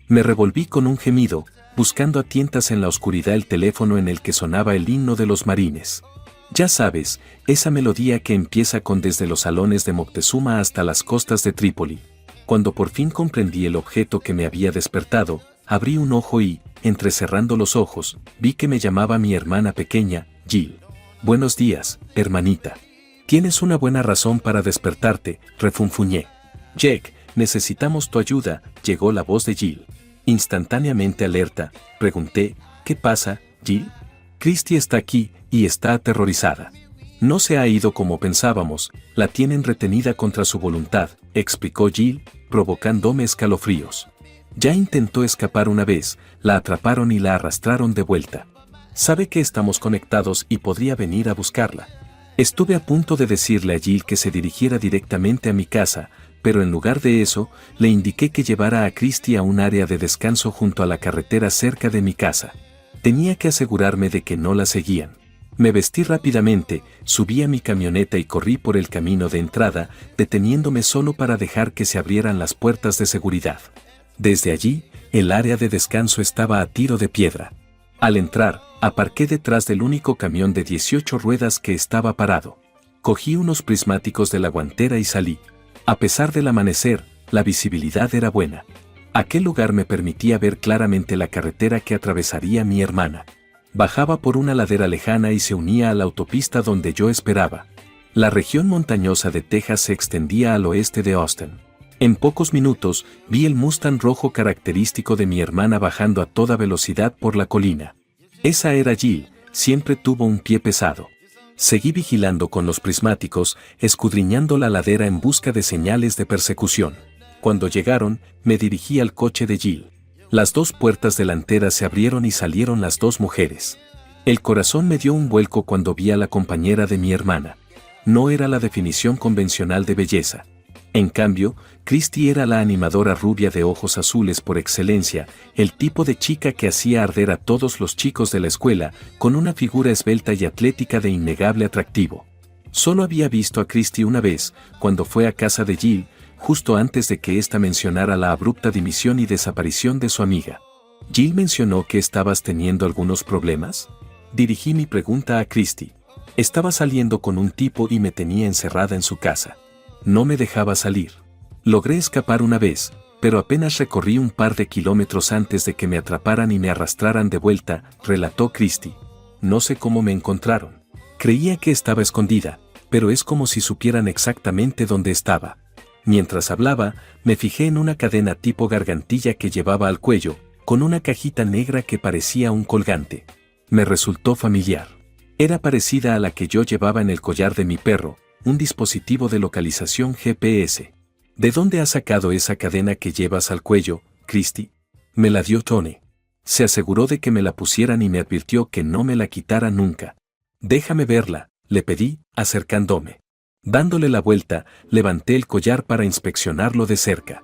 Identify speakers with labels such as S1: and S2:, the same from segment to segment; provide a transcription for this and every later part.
S1: Me revolví con un gemido, buscando a tientas en la oscuridad el teléfono en el que sonaba el himno de los marines. Ya sabes, esa melodía que empieza con desde los salones de Moctezuma hasta las costas de Trípoli. Cuando por fin comprendí el objeto que me había despertado, abrí un ojo y, entrecerrando los ojos, vi que me llamaba mi hermana pequeña, Jill. Buenos días, hermanita. Tienes una buena razón para despertarte, refunfuñé. Jack, necesitamos tu ayuda, llegó la voz de Jill. Instantáneamente alerta, pregunté, ¿qué pasa, Jill? Christy está aquí, y está aterrorizada. No se ha ido como pensábamos, la tienen retenida contra su voluntad, explicó Jill, provocándome escalofríos. Ya intentó escapar una vez, la atraparon y la arrastraron de vuelta. Sabe que estamos conectados y podría venir a buscarla. Estuve a punto de decirle a Jill que se dirigiera directamente a mi casa, pero en lugar de eso, le indiqué que llevara a Christy a un área de descanso junto a la carretera cerca de mi casa. Tenía que asegurarme de que no la seguían. Me vestí rápidamente, subí a mi camioneta y corrí por el camino de entrada, deteniéndome solo para dejar que se abrieran las puertas de seguridad. Desde allí, el área de descanso estaba a tiro de piedra. Al entrar, aparqué detrás del único camión de 18 ruedas que estaba parado. Cogí unos prismáticos de la guantera y salí. A pesar del amanecer, la visibilidad era buena. Aquel lugar me permitía ver claramente la carretera que atravesaría mi hermana. Bajaba por una ladera lejana y se unía a la autopista donde yo esperaba. La región montañosa de Texas se extendía al oeste de Austin. En pocos minutos, vi el Mustang rojo característico de mi hermana bajando a toda velocidad por la colina. Esa era Jill, siempre tuvo un pie pesado. Seguí vigilando con los prismáticos, escudriñando la ladera en busca de señales de persecución. Cuando llegaron, me dirigí al coche de Jill. Las dos puertas delanteras se abrieron y salieron las dos mujeres. El corazón me dio un vuelco cuando vi a la compañera de mi hermana. No era la definición convencional de belleza. En cambio, Christy era la animadora rubia de ojos azules por excelencia, el tipo de chica que hacía arder a todos los chicos de la escuela, con una figura esbelta y atlética de innegable atractivo. Solo había visto a Christy una vez, cuando fue a casa de Jill, justo antes de que ésta mencionara la abrupta dimisión y desaparición de su amiga. ¿Jill mencionó que estabas teniendo algunos problemas? Dirigí mi pregunta a Christy. Estaba saliendo con un tipo y me tenía encerrada en su casa. No me dejaba salir. Logré escapar una vez, pero apenas recorrí un par de kilómetros antes de que me atraparan y me arrastraran de vuelta, relató Christy. No sé cómo me encontraron. Creía que estaba escondida, pero es como si supieran exactamente dónde estaba. Mientras hablaba, me fijé en una cadena tipo gargantilla que llevaba al cuello, con una cajita negra que parecía un colgante. Me resultó familiar. Era parecida a la que yo llevaba en el collar de mi perro, un dispositivo de localización GPS. ¿De dónde has sacado esa cadena que llevas al cuello, Christy? Me la dio Tony. Se aseguró de que me la pusieran y me advirtió que no me la quitara nunca. Déjame verla, le pedí, acercándome. Dándole la vuelta, levanté el collar para inspeccionarlo de cerca.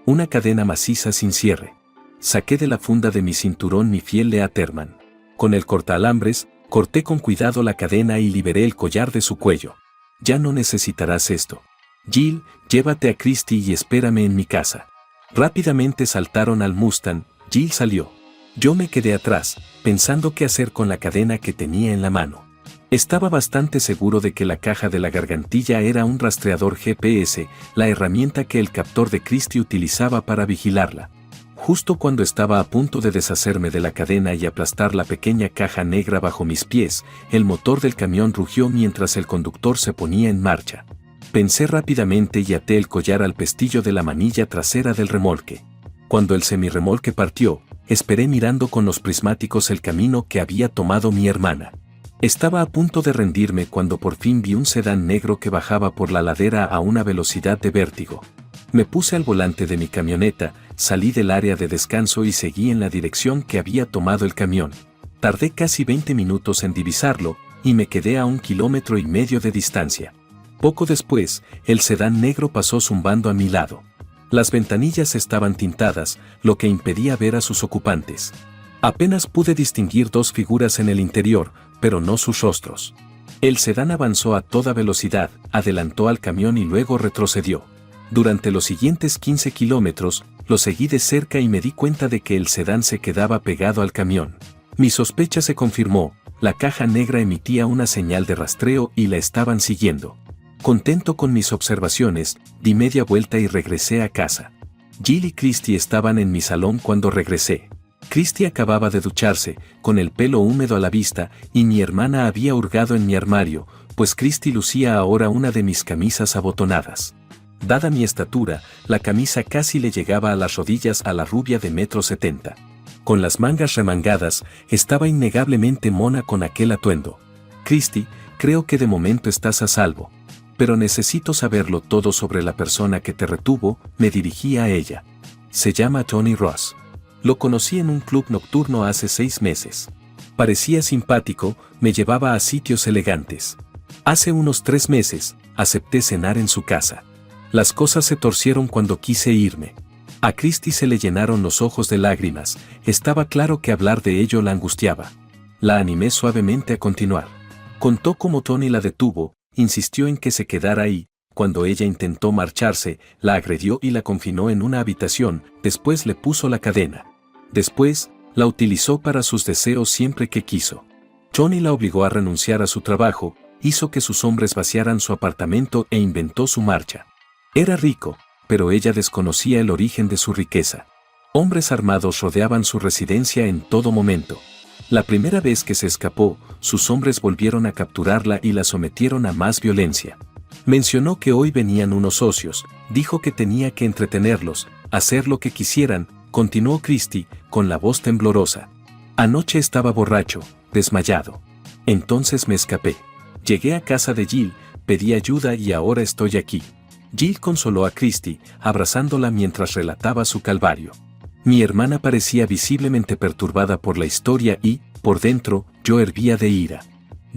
S1: Una cadena maciza sin cierre. Saqué de la funda de mi cinturón mi fiel Leatherman. Con el cortaalambres, corté con cuidado la cadena y liberé el collar de su cuello. Ya no necesitarás esto. Jill, llévate a Christy y espérame en mi casa. Rápidamente saltaron al Mustang, Jill salió. Yo me quedé atrás, pensando qué hacer con la cadena que tenía en la mano. Estaba bastante seguro de que la caja de la gargantilla era un rastreador GPS, la herramienta que el captor de Christy utilizaba para vigilarla. Justo cuando estaba a punto de deshacerme de la cadena y aplastar la pequeña caja negra bajo mis pies, el motor del camión rugió mientras el conductor se ponía en marcha. Pensé rápidamente y até el collar al pestillo de la manilla trasera del remolque. Cuando el semirremolque partió, esperé mirando con los prismáticos el camino que había tomado mi hermana. Estaba a punto de rendirme cuando por fin vi un sedán negro que bajaba por la ladera a una velocidad de vértigo. Me puse al volante de mi camioneta, salí del área de descanso y seguí en la dirección que había tomado el camión. Tardé casi 20 minutos en divisarlo, y me quedé a 1,5 kilómetros de distancia. Poco después, el sedán negro pasó zumbando a mi lado. Las ventanillas estaban tintadas, lo que impedía ver a sus ocupantes. Apenas pude distinguir dos figuras en el interior, pero no sus rostros. El sedán avanzó a toda velocidad, adelantó al camión y luego retrocedió. Durante los siguientes 15 kilómetros, Lo seguí de cerca y me di cuenta de que el sedán se quedaba pegado al camión. Mi sospecha se confirmó, la caja negra emitía una señal de rastreo y la estaban siguiendo. Contento con mis observaciones, di media vuelta y regresé a casa. Jill y Christy estaban en mi salón cuando regresé. Christy acababa de ducharse, con el pelo húmedo a la vista, y mi hermana había hurgado en mi armario, pues Christy lucía ahora una de mis camisas abotonadas. Dada mi estatura, la camisa casi le llegaba a las rodillas a la rubia de 1,70 m. Con las mangas remangadas, estaba innegablemente mona con aquel atuendo. Christy, creo que de momento estás a salvo. Pero necesito saberlo todo sobre la persona que te retuvo, me dirigí a ella. Se llama Tony Ross. Lo conocí en un club nocturno hace 6 meses. Parecía simpático, me llevaba a sitios elegantes. Hace unos 3 meses, acepté cenar en su casa. Las cosas se torcieron cuando quise irme. A Christy se le llenaron los ojos de lágrimas, estaba claro que hablar de ello la angustiaba. La animé suavemente a continuar. Contó cómo Tony la detuvo, insistió en que se quedara ahí, cuando ella intentó marcharse, la agredió y la confinó en una habitación, después le puso la cadena. Después, la utilizó para sus deseos siempre que quiso. Tony la obligó a renunciar a su trabajo, hizo que sus hombres vaciaran su apartamento e inventó su marcha. Era rico, pero ella desconocía el origen de su riqueza. Hombres armados rodeaban su residencia en todo momento. La primera vez que se escapó, sus hombres volvieron a capturarla y la sometieron a más violencia. Mencionó que hoy venían unos socios, dijo que tenía que entretenerlos, hacer lo que quisieran, continuó Christy, con la voz temblorosa. Anoche estaba borracho, desmayado. Entonces me escapé. Llegué a casa de Jill, pedí ayuda y ahora estoy aquí. Jill consoló a Christy, abrazándola mientras relataba su calvario. Mi hermana parecía visiblemente perturbada por la historia y, por dentro, yo hervía de ira.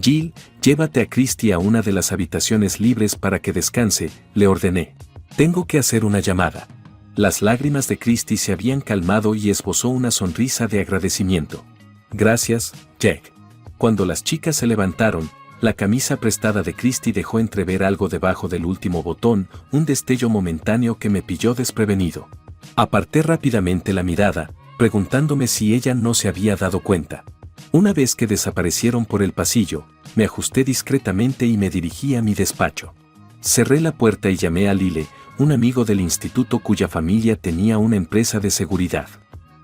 S1: Jill, llévate a Christy a una de las habitaciones libres para que descanse, le ordené. Tengo que hacer una llamada. Las lágrimas de Christy se habían calmado y esbozó una sonrisa de agradecimiento. Gracias, Jack. Cuando las chicas se levantaron, la camisa prestada de Christy dejó entrever algo debajo del último botón, un destello momentáneo que me pilló desprevenido. Aparté rápidamente la mirada, preguntándome si ella no se había dado cuenta. Una vez que desaparecieron por el pasillo, me ajusté discretamente y me dirigí a mi despacho. Cerré la puerta y llamé a Lyle, un amigo del instituto cuya familia tenía una empresa de seguridad.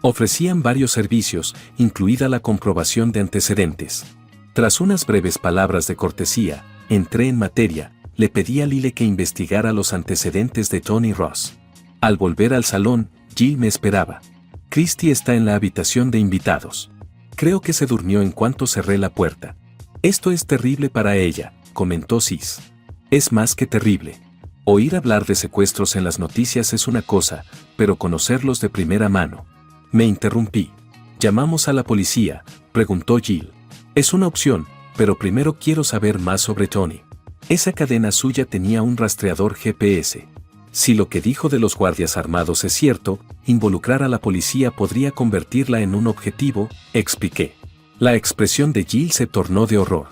S1: Ofrecían varios servicios, incluida la comprobación de antecedentes. Tras unas breves palabras de cortesía, entré en materia, le pedí a Lyle que investigara los antecedentes de Tony Ross. Al volver al salón, Jill me esperaba. Christy está en la habitación de invitados. Creo que se durmió en cuanto cerré la puerta. Esto es terrible para ella, comentó Sis. Es más que terrible. Oír hablar de secuestros en las noticias es una cosa, pero conocerlos de primera mano. Me interrumpí. ¿Llamamos a la policía?, preguntó Jill. Es una opción, pero primero quiero saber más sobre Tony. Esa cadena suya tenía un rastreador GPS. Si lo que dijo de los guardias armados es cierto, involucrar a la policía podría convertirla en un objetivo, expliqué. La expresión de Jill se tornó de horror.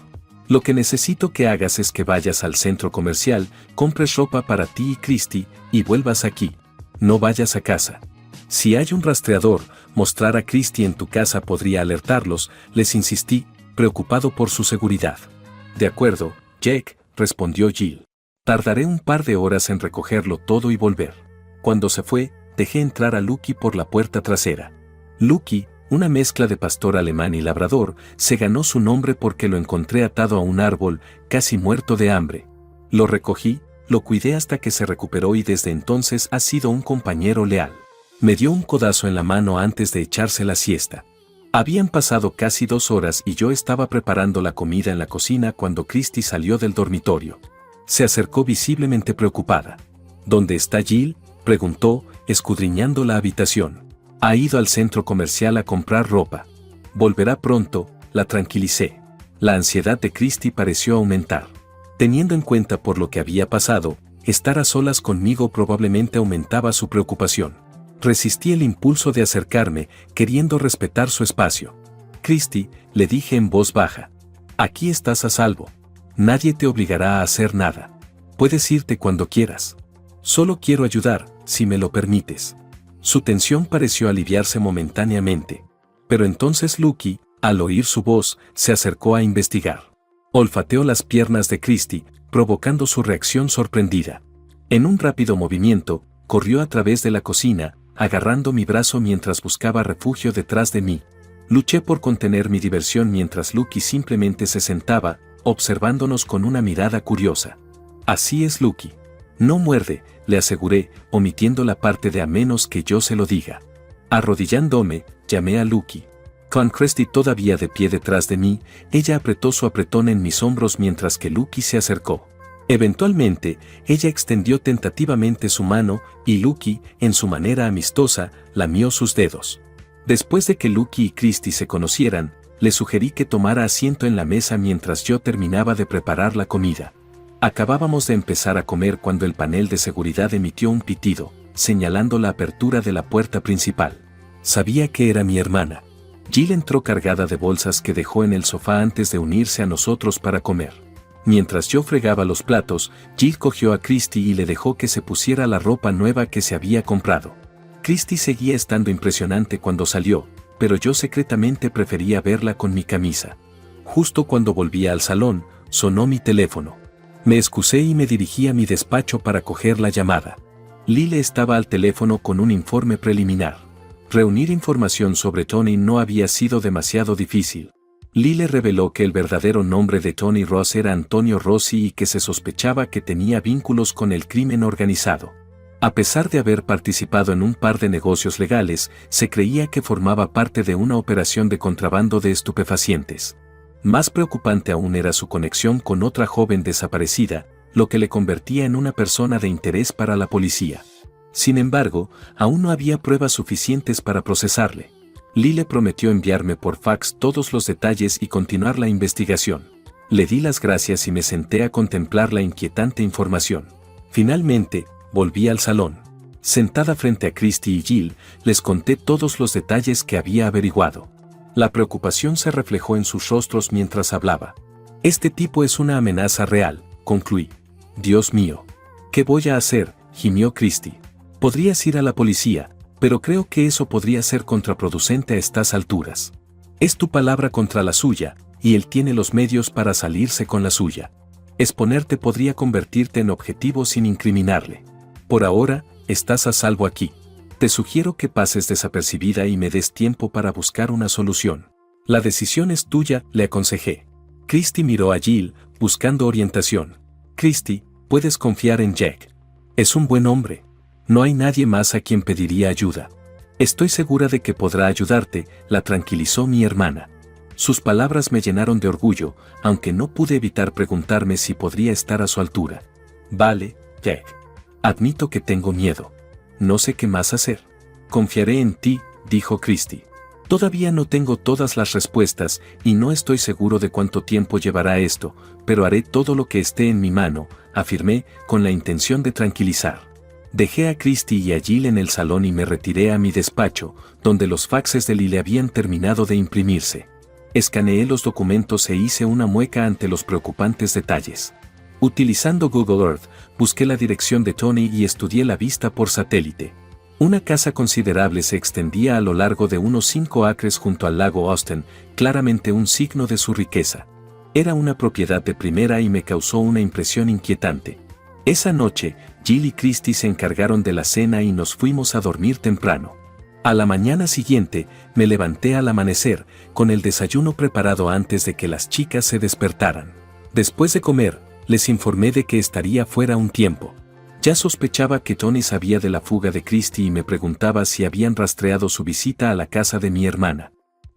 S1: Lo que necesito que hagas es que vayas al centro comercial, compres ropa para ti y Christy, y vuelvas aquí. No vayas a casa. Si hay un rastreador, mostrar a Christy en tu casa podría alertarlos, les insistí, preocupado por su seguridad. De acuerdo, Jack, respondió Jill. Tardaré un par de horas en recogerlo todo y volver. Cuando se fue, dejé entrar a Lucky por la puerta trasera. Lucky, una mezcla de pastor alemán y labrador, se ganó su nombre porque lo encontré atado a un árbol, casi muerto de hambre. Lo recogí, lo cuidé hasta que se recuperó y desde entonces ha sido un compañero leal. Me dio un codazo en la mano antes de echarse la siesta. Habían pasado casi 2 horas y yo estaba preparando la comida en la cocina cuando Christy salió del dormitorio. Se acercó visiblemente preocupada. ¿Dónde está Jill?, preguntó, escudriñando la habitación. Ha ido al centro comercial a comprar ropa. Volverá pronto, la tranquilicé. La ansiedad de Christy pareció aumentar. Teniendo en cuenta por lo que había pasado, estar a solas conmigo probablemente aumentaba su preocupación. Resistí el impulso de acercarme, queriendo respetar su espacio. Christy, le dije en voz baja. Aquí estás a salvo. Nadie te obligará a hacer nada. Puedes irte cuando quieras. Solo quiero ayudar, si me lo permites. Su tensión pareció aliviarse momentáneamente. Pero entonces Lucky, al oír su voz, se acercó a investigar. Olfateó las piernas de Christy, provocando su reacción sorprendida. En un rápido movimiento, corrió a través de la cocina, agarrando mi brazo mientras buscaba refugio detrás de mí. Luché por contener mi diversión mientras Lucky simplemente se sentaba, observándonos con una mirada curiosa. Así es Lucky. No muerde, le aseguré, omitiendo la parte de a menos que yo se lo diga. Arrodillándome, llamé a Lucky. Con Christy todavía de pie detrás de mí, ella apretó su apretón en mis hombros mientras que Lucky se acercó. Eventualmente, ella extendió tentativamente su mano y Lucky, en su manera amistosa, lamió sus dedos. Después de que Lucky y Christy se conocieran, le sugerí que tomara asiento en la mesa mientras yo terminaba de preparar la comida. Acabábamos de empezar a comer cuando el panel de seguridad emitió un pitido, señalando la apertura de la puerta principal. Sabía que era mi hermana. Jill entró cargada de bolsas que dejó en el sofá antes de unirse a nosotros para comer. Mientras yo fregaba los platos, Jill cogió a Christy y le dejó que se pusiera la ropa nueva que se había comprado. Christy seguía estando impresionante cuando salió, pero yo secretamente prefería verla con mi camisa. Justo cuando volvía al salón, sonó mi teléfono. Me excusé y me dirigí a mi despacho para coger la llamada. Lyle estaba al teléfono con un informe preliminar. Reunir información sobre Tony no había sido demasiado difícil. Lyle reveló que el verdadero nombre de Tony Ross era Antonio Rossi y que se sospechaba que tenía vínculos con el crimen organizado. A pesar de haber participado en un par de negocios legales, se creía que formaba parte de una operación de contrabando de estupefacientes. Más preocupante aún era su conexión con otra joven desaparecida, lo que le convertía en una persona de interés para la policía. Sin embargo, aún no había pruebas suficientes para procesarle. Lyle prometió enviarme por fax todos los detalles y continuar la investigación. Le di las gracias y me senté a contemplar la inquietante información. Finalmente, volví al salón. Sentada frente a Christy y Jill, les conté todos los detalles que había averiguado. La preocupación se reflejó en sus rostros mientras hablaba. Este tipo es una amenaza real, concluí. Dios mío. ¿Qué voy a hacer?, gimió Christy. Podrías ir a la policía, pero creo que eso podría ser contraproducente a estas alturas. Es tu palabra contra la suya, y él tiene los medios para salirse con la suya. Exponerte podría convertirte en objetivo sin incriminarle. Por ahora, estás a salvo aquí. Te sugiero que pases desapercibida y me des tiempo para buscar una solución. La decisión es tuya, le aconsejé. Christy miró a Jill, buscando orientación. Christy, puedes confiar en Jack. Es un buen hombre. No hay nadie más a quien pediría ayuda. Estoy segura de que podrá ayudarte, la tranquilizó mi hermana. Sus palabras me llenaron de orgullo, aunque no pude evitar preguntarme si podría estar a su altura. Vale, Jack. Admito que tengo miedo. No sé qué más hacer. Confiaré en ti, dijo Christy. Todavía no tengo todas las respuestas y no estoy seguro de cuánto tiempo llevará esto, pero haré todo lo que esté en mi mano, afirmé, con la intención de tranquilizar. Dejé a Christy y a Jill en el salón y me retiré a mi despacho, donde los faxes de Lyle habían terminado de imprimirse. Escaneé los documentos e hice una mueca ante los preocupantes detalles. Utilizando Google Earth, busqué la dirección de Tony y estudié la vista por satélite. Una casa considerable se extendía a lo largo de unos 5 acres junto al lago Austin, claramente un signo de su riqueza. Era una propiedad de primera y me causó una impresión inquietante. Esa noche, Jill y Christy se encargaron de la cena y nos fuimos a dormir temprano. A la mañana siguiente, me levanté al amanecer, con el desayuno preparado antes de que las chicas se despertaran. Después de comer, les informé de que estaría fuera un tiempo. Ya sospechaba que Tony sabía de la fuga de Christy y me preguntaba si habían rastreado su visita a la casa de mi hermana.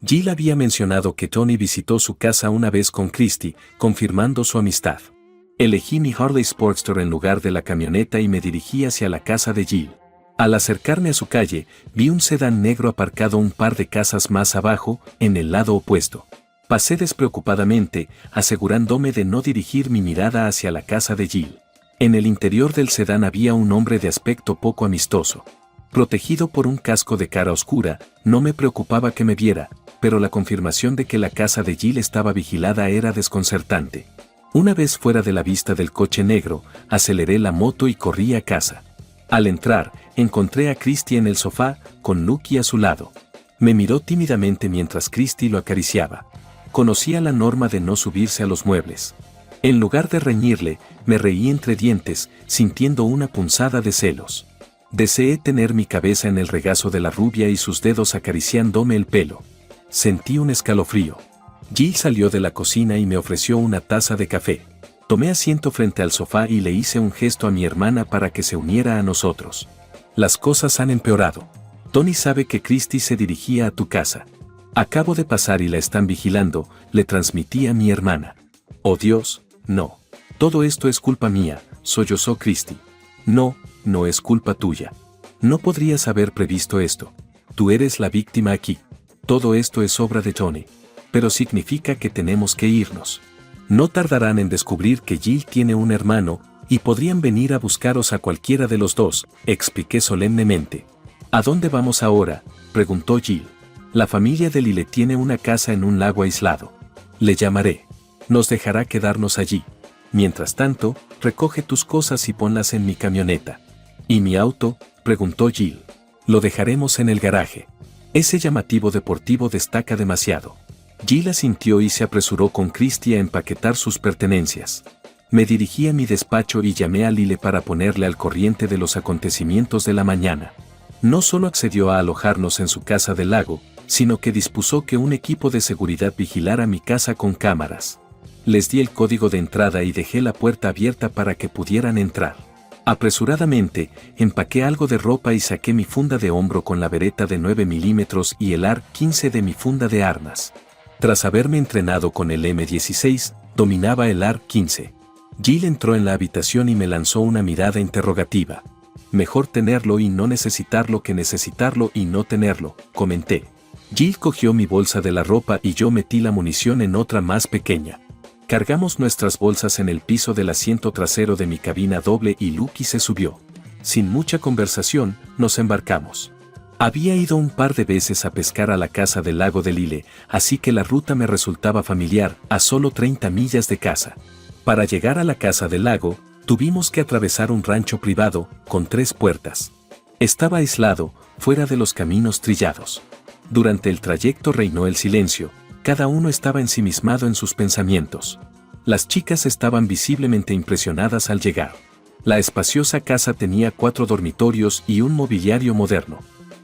S1: Jill había mencionado que Tony visitó su casa una vez con Christy, confirmando su amistad. Elegí mi Harley Sportster en lugar de la camioneta y me dirigí hacia la casa de Jill. Al acercarme a su calle, vi un sedán negro aparcado un par de casas más abajo, en el lado opuesto. Pasé despreocupadamente, asegurándome de no dirigir mi mirada hacia la casa de Jill. En el interior del sedán había un hombre de aspecto poco amistoso. Protegido por un casco de cara oscura, no me preocupaba que me viera, pero la confirmación de que la casa de Jill estaba vigilada era desconcertante. Una vez fuera de la vista del coche negro, aceleré la moto y corrí a casa. Al entrar, encontré a Christy en el sofá, con Lucky a su lado. Me miró tímidamente mientras Christy lo acariciaba. Conocía la norma de no subirse a los muebles. En lugar de reñirle, me reí entre dientes, sintiendo una punzada de celos. Deseé tener mi cabeza en el regazo de la rubia y sus dedos acariciándome el pelo. Sentí un escalofrío. Jill salió de la cocina y me ofreció una taza de café. Tomé asiento frente al sofá y le hice un gesto a mi hermana para que se uniera a nosotros. Las cosas han empeorado. Tony sabe que Christy se dirigía a tu casa. Acabo de pasar y la están vigilando, le transmití a mi hermana. Oh Dios, no. Todo esto es culpa mía, sollozó Christy. No, no es culpa tuya. No podrías haber previsto esto. Tú eres la víctima aquí. Todo esto es obra de Tony. Pero significa que tenemos que irnos. No tardarán en descubrir que Jill tiene un hermano, y podrían venir a buscaros a cualquiera de los dos, expliqué solemnemente. ¿A dónde vamos ahora?, preguntó Jill. La familia de Lyle tiene una casa en un lago aislado. Le llamaré. Nos dejará quedarnos allí. Mientras tanto, recoge tus cosas y ponlas en mi camioneta. ¿Y mi auto?, preguntó Jill. Lo dejaremos en el garaje. Ese llamativo deportivo destaca demasiado. Jill asintió y se apresuró con Christy a empaquetar sus pertenencias. Me dirigí a mi despacho y llamé a Lyle para ponerle al corriente de los acontecimientos de la mañana. No solo accedió a alojarnos en su casa del lago, sino que dispuso que un equipo de seguridad vigilara mi casa con cámaras. Les di el código de entrada y dejé la puerta abierta para que pudieran entrar. Apresuradamente, empaqué algo de ropa y saqué mi funda de hombro con la bereta de 9 milímetros y el AR-15 de mi funda de armas. Tras haberme entrenado con el M16, dominaba el AR-15. Jill entró en la habitación y me lanzó una mirada interrogativa. Mejor tenerlo y no necesitarlo que necesitarlo y no tenerlo, comenté. Jill cogió mi bolsa de la ropa y yo metí la munición en otra más pequeña. Cargamos nuestras bolsas en el piso del asiento trasero de mi cabina doble y Lucky se subió. Sin mucha conversación, nos embarcamos. Había ido un par de veces a pescar a la casa del lago de Lyle, así que la ruta me resultaba familiar, a solo 30 millas de casa. Para llegar a la casa del lago, tuvimos que atravesar un rancho privado, con 3 puertas. Estaba aislado, fuera de los caminos trillados. Durante el trayecto reinó el silencio, cada uno estaba ensimismado en sus pensamientos. Las chicas estaban visiblemente impresionadas al llegar. La espaciosa casa tenía 4 dormitorios y un mobiliario moderno.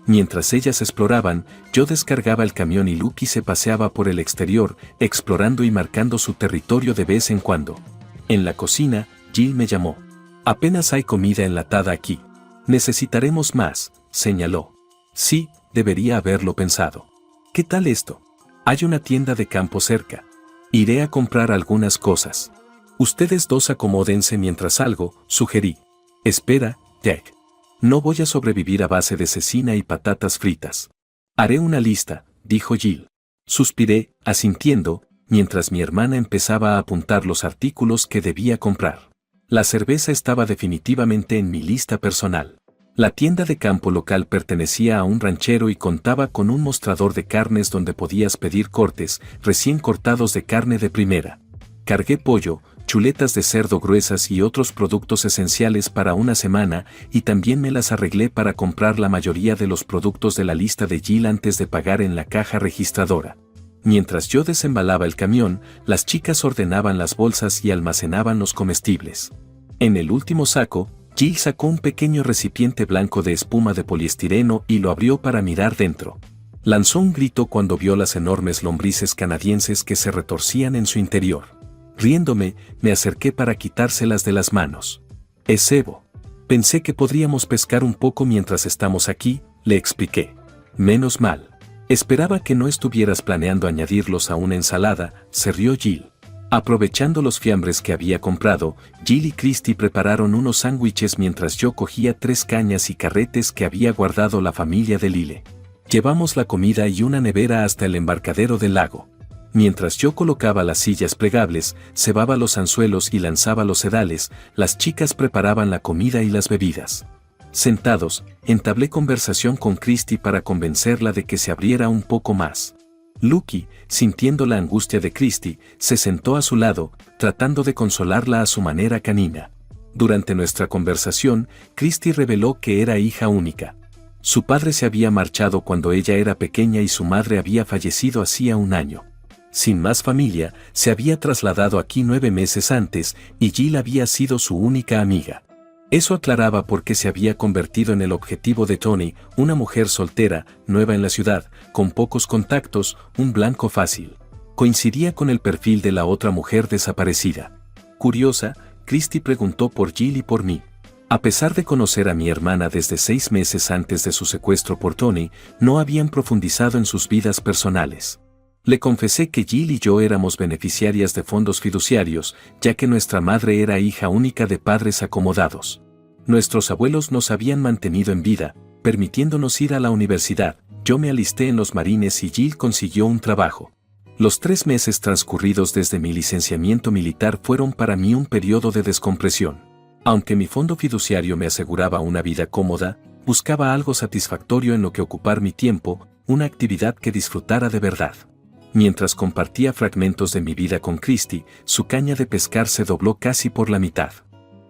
S1: Mientras ellas exploraban, yo descargaba el camión y Lucky se paseaba por el exterior, explorando y marcando su territorio de vez en cuando. En la cocina, Jill me llamó. Apenas hay comida enlatada aquí. Necesitaremos más, señaló. Sí, debería haberlo pensado. ¿Qué tal esto? Hay una tienda de campo cerca. Iré a comprar algunas cosas. Ustedes dos acomódense mientras salgo, sugerí. Espera, Jack. No voy a sobrevivir a base de cecina y patatas fritas. Haré una lista, dijo Jill. Suspiré, asintiendo, mientras mi hermana empezaba a apuntar los artículos que debía comprar. La cerveza estaba definitivamente en mi lista personal. La tienda de campo local pertenecía a un ranchero y contaba con un mostrador de carnes donde podías pedir cortes, recién cortados de carne de primera. Cargué pollo, chuletas de cerdo gruesas y otros productos esenciales para una semana, y también me las arreglé para comprar la mayoría de los productos de la lista de Jill antes de pagar en la caja registradora. Mientras yo desembalaba el camión, las chicas ordenaban las bolsas y almacenaban los comestibles. En el último saco, Jill sacó un pequeño recipiente blanco de espuma de poliestireno y lo abrió para mirar dentro. Lanzó un grito cuando vio las enormes lombrices canadienses que se retorcían en su interior. Riéndome, me acerqué para quitárselas de las manos. Es cebo. Pensé que podríamos pescar un poco mientras estamos aquí, le expliqué. Menos mal. Esperaba que no estuvieras planeando añadirlos a una ensalada, se rió Jill. Aprovechando los fiambres que había comprado, Jill y Christy prepararon unos sándwiches mientras yo cogía 3 cañas y carretes que había guardado la familia de Lyle. Llevamos la comida y una nevera hasta el embarcadero del lago. Mientras yo colocaba las sillas plegables, cebaba los anzuelos y lanzaba los sedales, las chicas preparaban la comida y las bebidas. Sentados, entablé conversación con Christy para convencerla de que se abriera un poco más. Lucky, sintiendo la angustia de Christy, se sentó a su lado, tratando de consolarla a su manera canina. Durante nuestra conversación, Christy reveló que era hija única. Su padre se había marchado cuando ella era pequeña y su madre había fallecido hacía un año. Sin más familia, se había trasladado aquí 9 meses antes y Jill había sido su única amiga. Eso aclaraba por qué se había convertido en el objetivo de Tony, una mujer soltera, nueva en la ciudad, con pocos contactos, un blanco fácil. Coincidía con el perfil de la otra mujer desaparecida. Curiosa, Christy preguntó por Jill y por mí. A pesar de conocer a mi hermana desde 6 meses antes de su secuestro por Tony, no habían profundizado en sus vidas personales. Le confesé que Jill y yo éramos beneficiarias de fondos fiduciarios, ya que nuestra madre era hija única de padres acomodados. Nuestros abuelos nos habían mantenido en vida, permitiéndonos ir a la universidad. Yo me alisté en los Marines y Jill consiguió un trabajo. Los 3 meses transcurridos desde mi licenciamiento militar fueron para mí un periodo de descompresión. Aunque mi fondo fiduciario me aseguraba una vida cómoda, buscaba algo satisfactorio en lo que ocupar mi tiempo, una actividad que disfrutara de verdad. Mientras compartía fragmentos de mi vida con Christy, su caña de pescar se dobló casi por la mitad.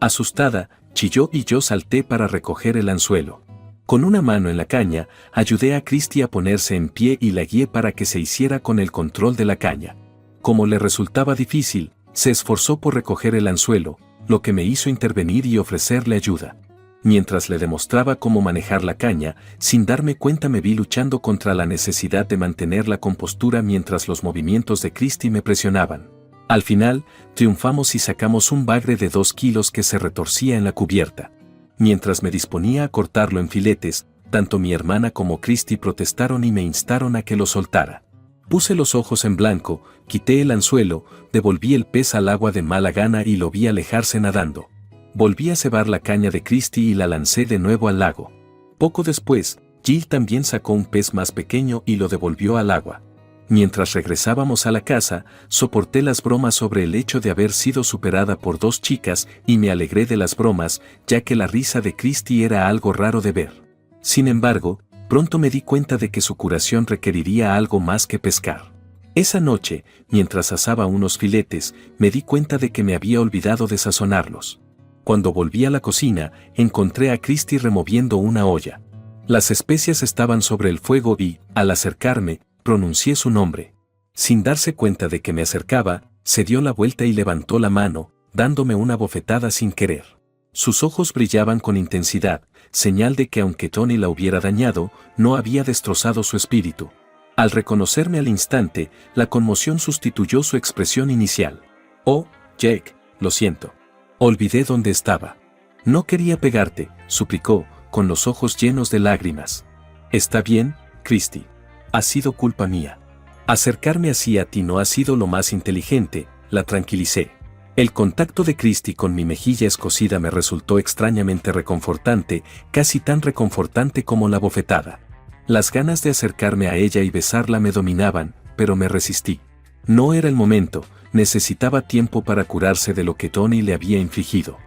S1: Asustada, chilló y yo salté para recoger el anzuelo. Con una mano en la caña, ayudé a Christy a ponerse en pie y la guié para que se hiciera con el control de la caña. Como le resultaba difícil, se esforzó por recoger el anzuelo, lo que me hizo intervenir y ofrecerle ayuda. Mientras le demostraba cómo manejar la caña, sin darme cuenta me vi luchando contra la necesidad de mantener la compostura mientras los movimientos de Christy me presionaban. Al final, triunfamos y sacamos un bagre de 2 kilos que se retorcía en la cubierta. Mientras me disponía a cortarlo en filetes, tanto mi hermana como Christy protestaron y me instaron a que lo soltara. Puse los ojos en blanco, quité el anzuelo, devolví el pez al agua de mala gana y lo vi alejarse nadando. Volví a cebar la caña de Christy y la lancé de nuevo al lago. Poco después, Jill también sacó un pez más pequeño y lo devolvió al agua. Mientras regresábamos a la casa, soporté las bromas sobre el hecho de haber sido superada por 2 chicas y me alegré de las bromas, ya que la risa de Christy era algo raro de ver. Sin embargo, pronto me di cuenta de que su curación requeriría algo más que pescar. Esa noche, mientras asaba unos filetes, me di cuenta de que me había olvidado de sazonarlos. Cuando volví a la cocina, encontré a Christy removiendo una olla. Las especias estaban sobre el fuego y, al acercarme, pronuncié su nombre. Sin darse cuenta de que me acercaba, se dio la vuelta y levantó la mano, dándome una bofetada sin querer. Sus ojos brillaban con intensidad, señal de que aunque Tony la hubiera dañado, no había destrozado su espíritu. Al reconocerme al instante, la conmoción sustituyó su expresión inicial. «Oh, Jake, lo siento. Olvidé dónde estaba. No quería pegarte», suplicó, con los ojos llenos de lágrimas. «Está bien, Christy. Ha sido culpa mía. Acercarme así a ti no ha sido lo más inteligente», la tranquilicé. El contacto de Christy con mi mejilla escocida me resultó extrañamente reconfortante, casi tan reconfortante como la bofetada. Las ganas de acercarme a ella y besarla me dominaban, pero me resistí. No era el momento, necesitaba tiempo para curarse de lo que Tony le había infligido.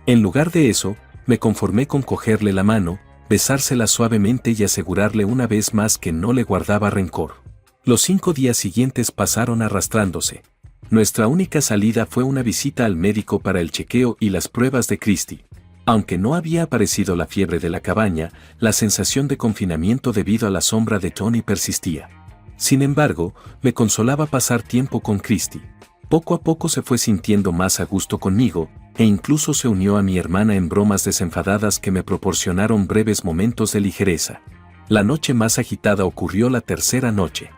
S1: En lugar de eso, me conformé con cogerle la mano, besársela suavemente y asegurarle una vez más que no le guardaba rencor. Los 5 días siguientes pasaron arrastrándose. Nuestra única salida fue una visita al médico para el chequeo y las pruebas de Christy. Aunque no había aparecido la fiebre de la cabaña, la sensación de confinamiento debido a la sombra de Tony persistía. Sin embargo, me consolaba pasar tiempo con Christy. Poco a poco se fue sintiendo más a gusto conmigo, e incluso se unió a mi hermana en bromas desenfadadas que me proporcionaron breves momentos de ligereza. La noche más agitada ocurrió la tercera noche.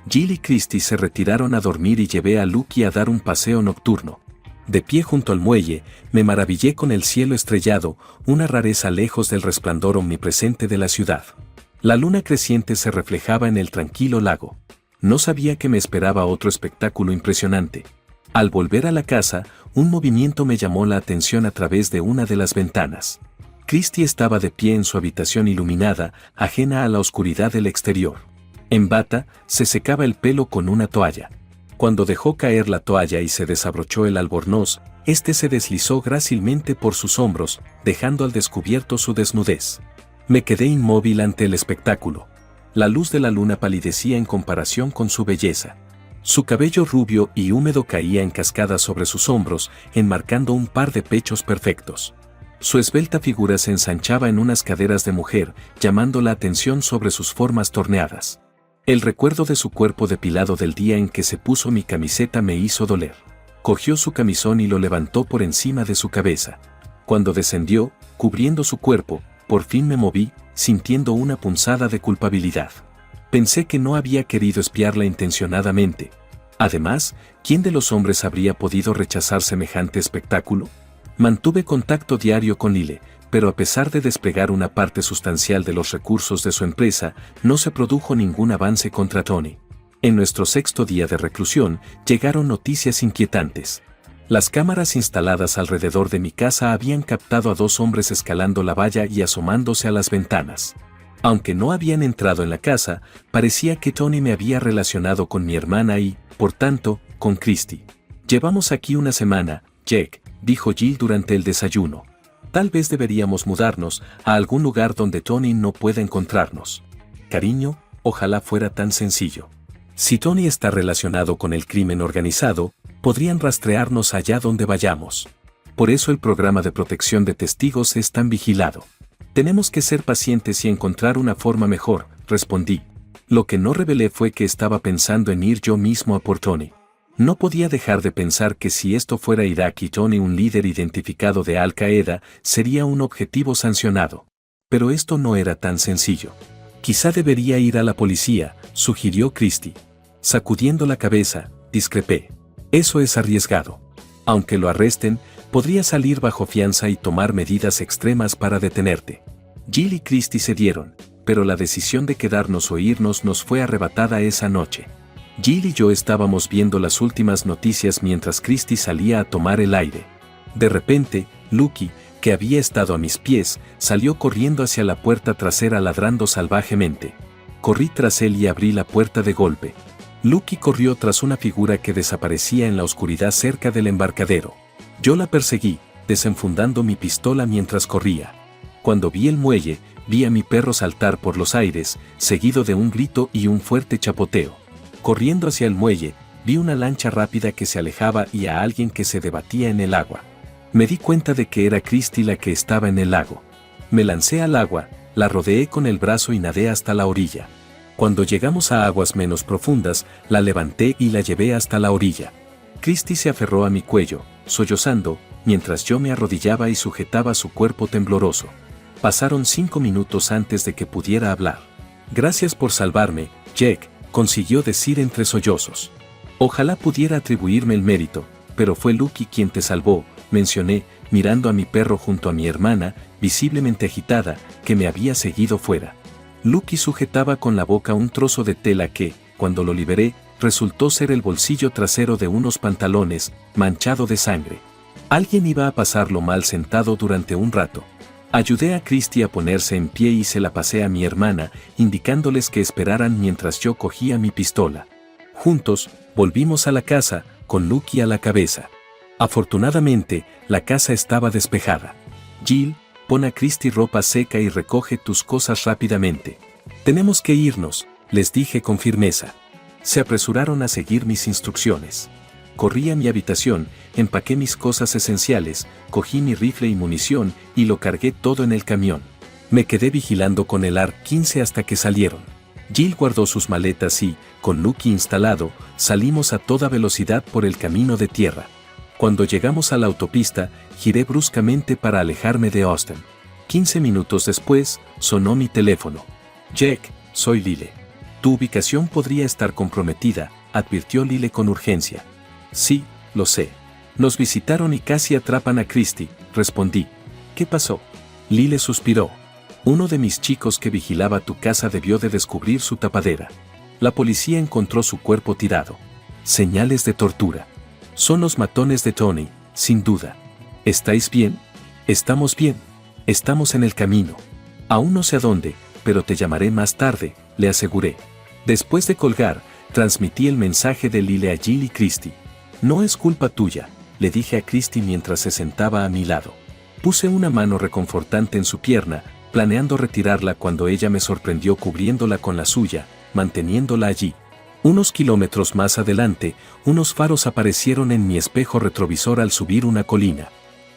S1: Jill y Christy se retiraron a dormir y llevé a Lucky a dar un paseo nocturno. De pie junto al muelle, me maravillé con el cielo estrellado, una rareza lejos del resplandor omnipresente de la ciudad. La luna creciente se reflejaba en el tranquilo lago. No sabía que me esperaba otro espectáculo impresionante. Al volver a la casa, un movimiento me llamó la atención a través de una de las ventanas. Christy estaba de pie en su habitación iluminada, ajena a la oscuridad del exterior. En bata, se secaba el pelo con una toalla. Cuando dejó caer la toalla y se desabrochó el albornoz, este se deslizó grácilmente por sus hombros, dejando al descubierto su desnudez. Me quedé inmóvil ante el espectáculo. La luz de la luna palidecía en comparación con su belleza. Su cabello rubio y húmedo caía en cascada sobre sus hombros, enmarcando un par de pechos perfectos. Su esbelta figura se ensanchaba en unas caderas de mujer, llamando la atención sobre sus formas torneadas. El recuerdo de su cuerpo depilado del día en que se puso mi camiseta me hizo doler. Cogió su camisón y lo levantó por encima de su cabeza. Cuando descendió, cubriendo su cuerpo, por fin me moví, sintiendo una punzada de culpabilidad. Pensé que no había querido espiarla intencionadamente. Además, ¿quién de los hombres habría podido rechazar semejante espectáculo? Mantuve contacto diario con Lyle, pero a pesar de desplegar una parte sustancial de los recursos de su empresa, no se produjo ningún avance contra Tony. En nuestro 6º día de reclusión, llegaron noticias inquietantes. Las cámaras instaladas alrededor de mi casa habían captado a 2 hombres escalando la valla y asomándose a las ventanas. Aunque no habían entrado en la casa, parecía que Tony me había relacionado con mi hermana y, por tanto, con Christy. «Llevamos aquí una semana, Jack», dijo Jill durante el desayuno. «Tal vez deberíamos mudarnos a algún lugar donde Tony no pueda encontrarnos». «Cariño, ojalá fuera tan sencillo. Si Tony está relacionado con el crimen organizado, podrían rastrearnos allá donde vayamos. Por eso el programa de protección de testigos es tan vigilado. Tenemos que ser pacientes y encontrar una forma mejor», respondí. Lo que no revelé fue que estaba pensando en ir yo mismo a por Tony. No podía dejar de pensar que si esto fuera Irak y Tony un líder identificado de Al Qaeda, sería un objetivo sancionado. Pero esto no era tan sencillo. «Quizá debería ir a la policía», sugirió Christy. Sacudiendo la cabeza, discrepé. «Eso es arriesgado. Aunque lo arresten, podría salir bajo fianza y tomar medidas extremas para detenerte». Jill y Christy cedieron, pero la decisión de quedarnos o irnos nos fue arrebatada esa noche. Jill y yo estábamos viendo las últimas noticias mientras Christy salía a tomar el aire. De repente, Lucky, que había estado a mis pies, salió corriendo hacia la puerta trasera ladrando salvajemente. Corrí tras él y abrí la puerta de golpe. Lucky corrió tras una figura que desaparecía en la oscuridad cerca del embarcadero. Yo la perseguí, desenfundando mi pistola mientras corría. Cuando vi el muelle, vi a mi perro saltar por los aires, seguido de un grito y un fuerte chapoteo. Corriendo hacia el muelle, vi una lancha rápida que se alejaba y a alguien que se debatía en el agua. Me di cuenta de que era Christy la que estaba en el lago. Me lancé al agua, la rodeé con el brazo y nadé hasta la orilla. Cuando llegamos a aguas menos profundas, la levanté y la llevé hasta la orilla. Christy se aferró a mi cuello, sollozando, mientras yo me arrodillaba y sujetaba su cuerpo tembloroso. Pasaron 5 minutos antes de que pudiera hablar. «Gracias por salvarme, Jack», consiguió decir entre sollozos. «Ojalá pudiera atribuirme el mérito, pero fue Lucky quien te salvó», mencioné, mirando a mi perro junto a mi hermana, visiblemente agitada, que me había seguido fuera. Lucky sujetaba con la boca un trozo de tela que, cuando lo liberé, resultó ser el bolsillo trasero de unos pantalones, manchado de sangre. Alguien iba a pasarlo mal sentado durante un rato. Ayudé a Christy a ponerse en pie y se la pasé a mi hermana, indicándoles que esperaran mientras yo cogía mi pistola. Juntos, volvimos a la casa, con Lucky a la cabeza. Afortunadamente, la casa estaba despejada. «Jill, pon a Christy ropa seca y recoge tus cosas rápidamente. Tenemos que irnos», les dije con firmeza. Se apresuraron a seguir mis instrucciones. Corrí a mi habitación, empaqué mis cosas esenciales, cogí mi rifle y munición y lo cargué todo en el camión. Me quedé vigilando con el AR-15 hasta que salieron. Jill guardó sus maletas y, con Lucky instalado, salimos a toda velocidad por el camino de tierra. Cuando llegamos a la autopista, giré bruscamente para alejarme de Austin. 15 minutos después, sonó mi teléfono. «Jack, soy Lyle. Tu ubicación podría estar comprometida», advirtió Lyle con urgencia. «Sí, lo sé. Nos visitaron y casi atrapan a Christy», respondí. «¿Qué pasó?». Lyle suspiró. «Uno de mis chicos que vigilaba tu casa debió de descubrir su tapadera. La policía encontró su cuerpo tirado. Señales de tortura. Son los matones de Tony, sin duda. ¿Estáis bien?». «Estamos bien. Estamos en el camino. Aún no sé a dónde, pero te llamaré más tarde», le aseguré. Después de colgar, transmití el mensaje de Lyle a Jill y Christy. «No es culpa tuya», le dije a Christy mientras se sentaba a mi lado. Puse una mano reconfortante en su pierna, planeando retirarla cuando ella me sorprendió cubriéndola con la suya, manteniéndola allí. Unos kilómetros más adelante, unos faros aparecieron en mi espejo retrovisor al subir una colina.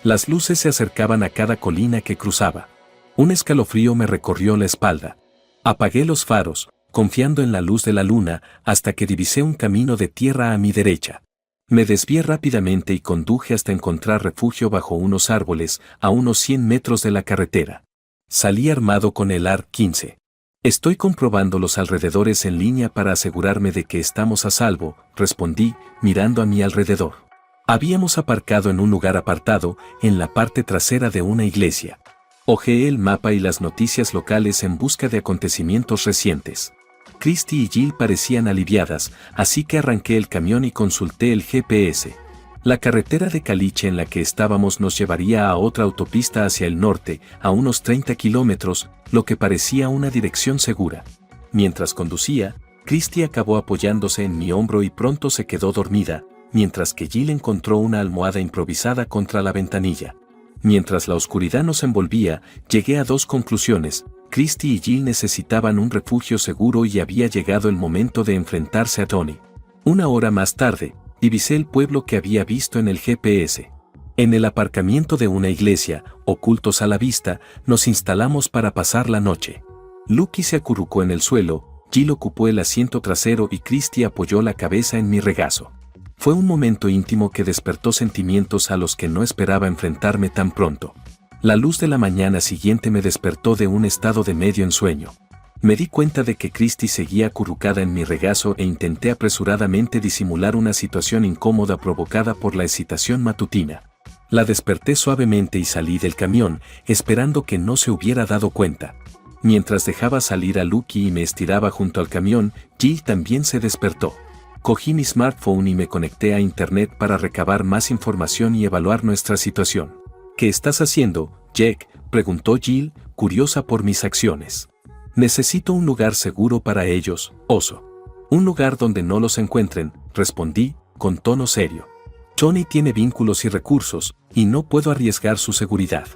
S1: Las luces se acercaban a cada colina que cruzaba. Un escalofrío me recorrió la espalda. Apagué los faros, confiando en la luz de la luna, hasta que divisé un camino de tierra a mi derecha. Me desvié rápidamente y conduje hasta encontrar refugio bajo unos árboles, a unos 100 metros de la carretera. Salí armado con el AR-15. Estoy comprobando los alrededores en línea para asegurarme de que estamos a salvo, respondí, mirando a mi alrededor. Habíamos aparcado en un lugar apartado, en la parte trasera de una iglesia. Hojeé el mapa y las noticias locales en busca de acontecimientos recientes. Christy y Jill parecían aliviadas, así que arranqué el camión y consulté el GPS. La carretera de caliche en la que estábamos nos llevaría a otra autopista hacia el norte, a unos 30 kilómetros, lo que parecía una dirección segura. Mientras conducía, Christy acabó apoyándose en mi hombro y pronto se quedó dormida, mientras que Jill encontró una almohada improvisada contra la ventanilla. Mientras la oscuridad nos envolvía, llegué a dos conclusiones. Christy y Jill necesitaban un refugio seguro y había llegado el momento de enfrentarse a Tony. Una hora más tarde, divisé el pueblo que había visto en el GPS. En el aparcamiento de una iglesia, ocultos a la vista, nos instalamos para pasar la noche. Lucky se acurrucó en el suelo, Jill ocupó el asiento trasero y Christy apoyó la cabeza en mi regazo. Fue un momento íntimo que despertó sentimientos a los que no esperaba enfrentarme tan pronto. La luz de la mañana siguiente me despertó de un estado de medio ensueño. Me di cuenta de que Christy seguía acurrucada en mi regazo e intenté apresuradamente disimular una situación incómoda provocada por la excitación matutina. La desperté suavemente y salí del camión, esperando que no se hubiera dado cuenta. Mientras dejaba salir a Lucky y me estiraba junto al camión, Jill también se despertó. Cogí mi smartphone y me conecté a internet para recabar más información y evaluar nuestra situación. ¿Qué estás haciendo, Jack?, preguntó Jill, curiosa por mis acciones. Necesito un lugar seguro para ellos, oso. Un lugar donde no los encuentren, respondí, con tono serio. Tony tiene vínculos y recursos, y no puedo arriesgar su seguridad.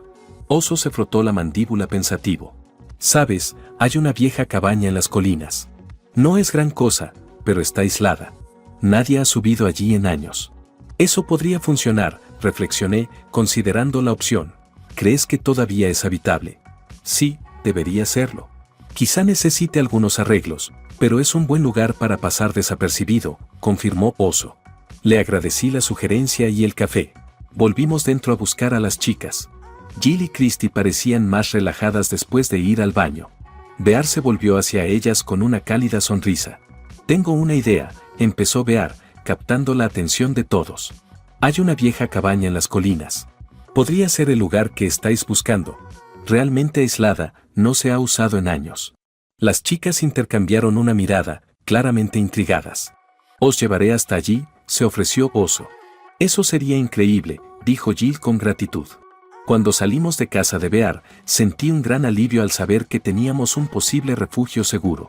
S1: Oso se frotó la mandíbula pensativo. Sabes, hay una vieja cabaña en las colinas. No es gran cosa, pero está aislada. Nadie ha subido allí en años. Eso podría funcionar, reflexioné, considerando la opción. ¿Crees que todavía es habitable? Sí, debería serlo. Quizá necesite algunos arreglos, pero es un buen lugar para pasar desapercibido, confirmó Oso. Le agradecí la sugerencia y el café. Volvimos dentro a buscar a las chicas. Jill y Christy parecían más relajadas después de ir al baño. Bear se volvió hacia ellas con una cálida sonrisa. Tengo una idea, empezó Bear, captando la atención de todos. Hay una vieja cabaña en las colinas. Podría ser el lugar que estáis buscando. Realmente aislada, no se ha usado en años. Las chicas intercambiaron una mirada, claramente intrigadas. Os llevaré hasta allí, se ofreció Oso. Eso sería increíble, dijo Jill con gratitud. Cuando salimos de casa de Bear, sentí un gran alivio al saber que teníamos un posible refugio seguro.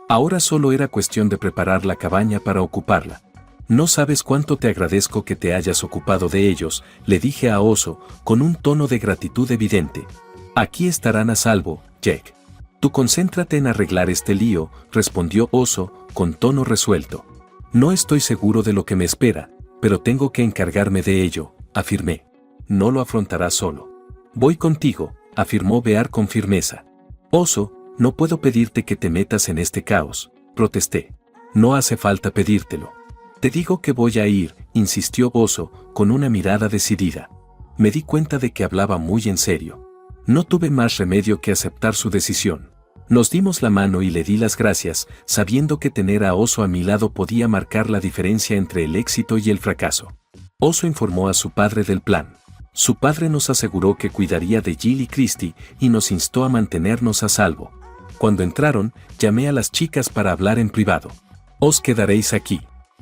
S1: Ahora solo era cuestión de preparar la cabaña para ocuparla. No sabes cuánto te agradezco que te hayas ocupado de ellos, le dije a Oso, con un tono de gratitud evidente. Aquí estarán a salvo, Jack. Tú concéntrate en arreglar este lío, respondió Oso, con tono resuelto. No estoy seguro de lo que me espera, pero tengo que encargarme de ello, afirmé. No lo afrontarás solo. Voy contigo, afirmó Bear con firmeza. Oso, no puedo pedirte que te metas en este caos, protesté. No hace falta pedírtelo. Te digo que voy a ir, insistió Oso, con una mirada decidida. Me di cuenta de que hablaba muy en serio. No tuve más remedio que aceptar su decisión. Nos dimos la mano y le di las gracias, sabiendo que tener a Oso a mi lado podía marcar la diferencia entre el éxito y el fracaso. Oso informó a su padre del plan. Su padre nos aseguró que cuidaría de Jill y Christy y nos instó a mantenernos a salvo. Cuando entraron, llamé a las chicas para hablar en privado. Os quedaréis aquí.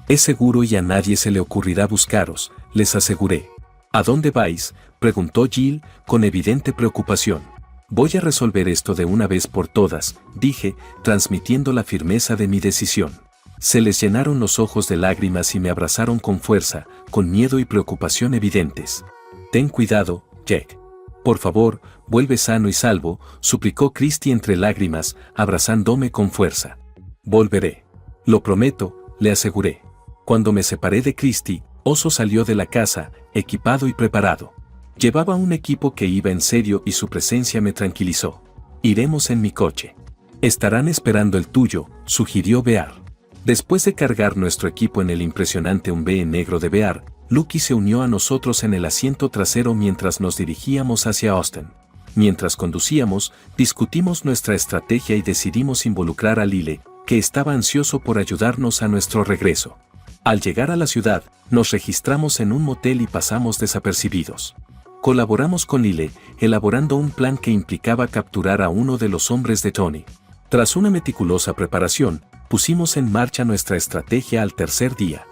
S1: Es seguro y a nadie se le ocurrirá buscaros, les aseguré. ¿A dónde vais?, preguntó Jill, con evidente preocupación. Voy a resolver esto de una vez por todas, dije, transmitiendo la firmeza de mi decisión. Se les llenaron los ojos de lágrimas y me abrazaron con fuerza, con miedo y preocupación evidentes. Ten cuidado, Jack. Por favor, vuelve sano y salvo, suplicó Christy entre lágrimas, abrazándome con fuerza. Volveré. Lo prometo, le aseguré. Cuando me separé de Christy, Oso salió de la casa, equipado y preparado. Llevaba un equipo que iba en serio y su presencia me tranquilizó. Iremos en mi coche. Estarán esperando el tuyo, sugirió Bear. Después de cargar nuestro equipo en el impresionante Humvee negro de Bear, Lucky se unió a nosotros en el asiento trasero mientras nos dirigíamos hacia Austin. Mientras conducíamos, discutimos nuestra estrategia y decidimos involucrar a Lyle, que estaba ansioso por ayudarnos a nuestro regreso. Al llegar a la ciudad, nos registramos en un motel y pasamos desapercibidos. Colaboramos con Lyle, elaborando un plan que implicaba capturar a uno de los hombres de Tony. Tras una meticulosa preparación, pusimos en marcha nuestra estrategia al tercer día.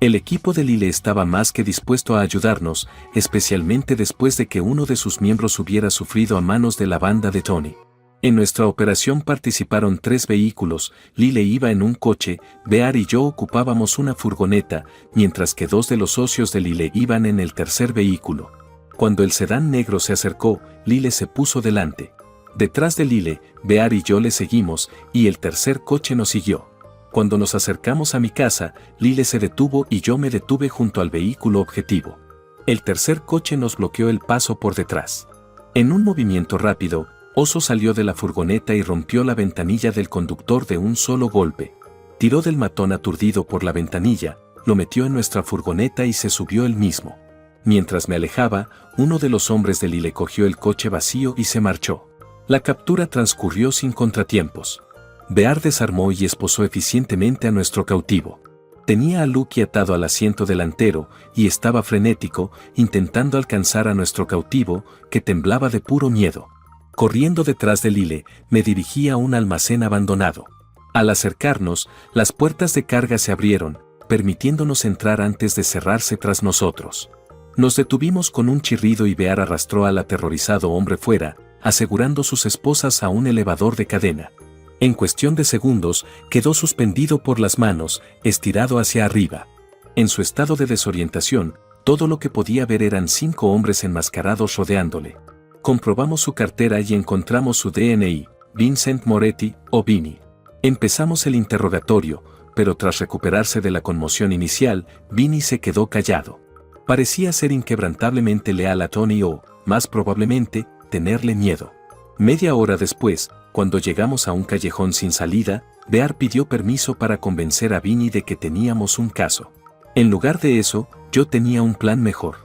S1: El equipo de Lyle estaba más que dispuesto a ayudarnos, especialmente después de que uno de sus miembros hubiera sufrido a manos de la banda de Tony. En nuestra operación participaron 3 vehículos, Lyle iba en un coche, Bear y yo ocupábamos una furgoneta, mientras que 2 de los socios de Lyle iban en el tercer vehículo. Cuando el sedán negro se acercó, Lyle se puso delante. Detrás de Lyle, Bear y yo le seguimos, y el tercer coche nos siguió. Cuando nos acercamos a mi casa, Lyle se detuvo y yo me detuve junto al vehículo objetivo. El tercer coche nos bloqueó el paso por detrás. En un movimiento rápido, Oso salió de la furgoneta y rompió la ventanilla del conductor de un solo golpe. Tiró del matón aturdido por la ventanilla, lo metió en nuestra furgoneta y se subió él mismo. Mientras me alejaba, uno de los hombres de Lyle cogió el coche vacío y se marchó. La captura transcurrió sin contratiempos. Bear desarmó y esposó eficientemente a nuestro cautivo. Tenía a Lucky atado al asiento delantero y estaba frenético, intentando alcanzar a nuestro cautivo, que temblaba de puro miedo. Corriendo detrás de Lyle, me dirigí a un almacén abandonado. Al acercarnos, las puertas de carga se abrieron, permitiéndonos entrar antes de cerrarse tras nosotros. Nos detuvimos con un chirrido y Bear arrastró al aterrorizado hombre fuera, asegurando sus esposas a un elevador de cadena. En cuestión de segundos, quedó suspendido por las manos, estirado hacia arriba. En su estado de desorientación, todo lo que podía ver eran 5 hombres enmascarados rodeándole. Comprobamos su cartera y encontramos su DNI, Vincent Moretti, o Vinny. Empezamos el interrogatorio, pero tras recuperarse de la conmoción inicial, Vinny se quedó callado. Parecía ser inquebrantablemente leal a Tony o, más probablemente, tenerle miedo. Media hora después, cuando llegamos a un callejón sin salida, Bear pidió permiso para convencer a Vinny de que teníamos un caso. En lugar de eso, yo tenía un plan mejor.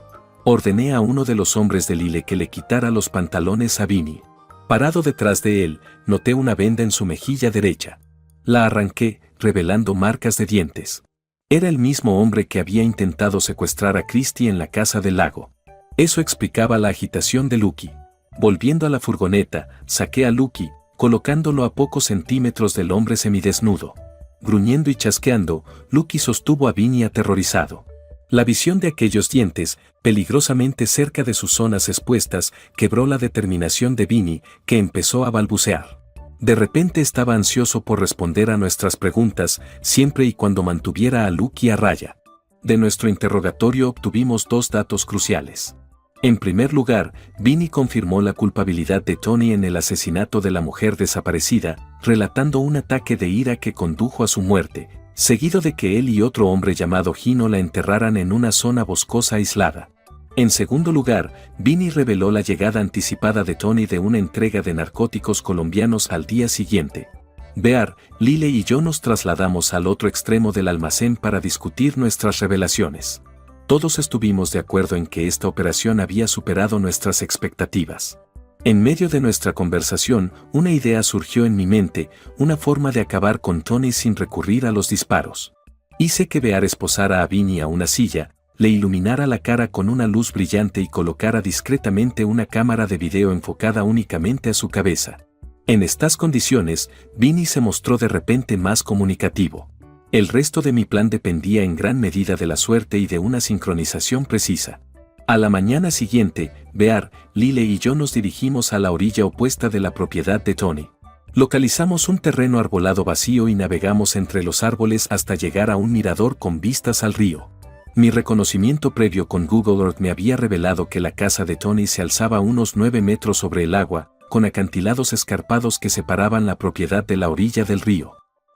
S1: Ordené a uno de los hombres de Lyle que le quitara los pantalones a Vinny. Parado detrás de él, noté una venda en su mejilla derecha. La arranqué, revelando marcas de dientes. Era el mismo hombre que había intentado secuestrar a Christy en la casa del lago. Eso explicaba la agitación de Lucky. Volviendo a la furgoneta, saqué a Lucky, colocándolo a pocos centímetros del hombre semidesnudo. Gruñendo y chasqueando, Lucky sostuvo a Vinny aterrorizado. La visión de aquellos dientes, peligrosamente cerca de sus zonas expuestas, quebró la determinación de Vinny, que empezó a balbucear. De repente estaba ansioso por responder a nuestras preguntas, siempre y cuando mantuviera a Lucky a raya. De nuestro interrogatorio obtuvimos 2 datos cruciales. En primer lugar, Vinny confirmó la culpabilidad de Tony en el asesinato de la mujer desaparecida, relatando un ataque de ira que condujo a su muerte, seguido de que él y otro hombre llamado Gino la enterraran en una zona boscosa aislada. En segundo lugar, Vinny reveló la llegada anticipada de Tony de una entrega de narcóticos colombianos al día siguiente. Bear, Lyle y yo nos trasladamos al otro extremo del almacén para discutir nuestras revelaciones. Todos estuvimos de acuerdo en que esta operación había superado nuestras expectativas. En medio de nuestra conversación, una idea surgió en mi mente, una forma de acabar con Tony sin recurrir a los disparos. Hice que Bear esposara a Vinny a una silla, le iluminara la cara con una luz brillante y colocara discretamente una cámara de video enfocada únicamente a su cabeza. En estas condiciones, Vinny se mostró de repente más comunicativo. El resto de mi plan dependía en gran medida de la suerte y de una sincronización precisa. A la mañana siguiente, Bear, Lyle y yo nos dirigimos a la orilla opuesta de la propiedad de Tony. Localizamos un terreno arbolado vacío y navegamos entre los árboles hasta llegar a un mirador con vistas al río. Mi reconocimiento previo con Google Earth me había revelado que la casa de Tony se alzaba unos 9 metros sobre el agua, con acantilados escarpados que separaban la propiedad de la orilla del río.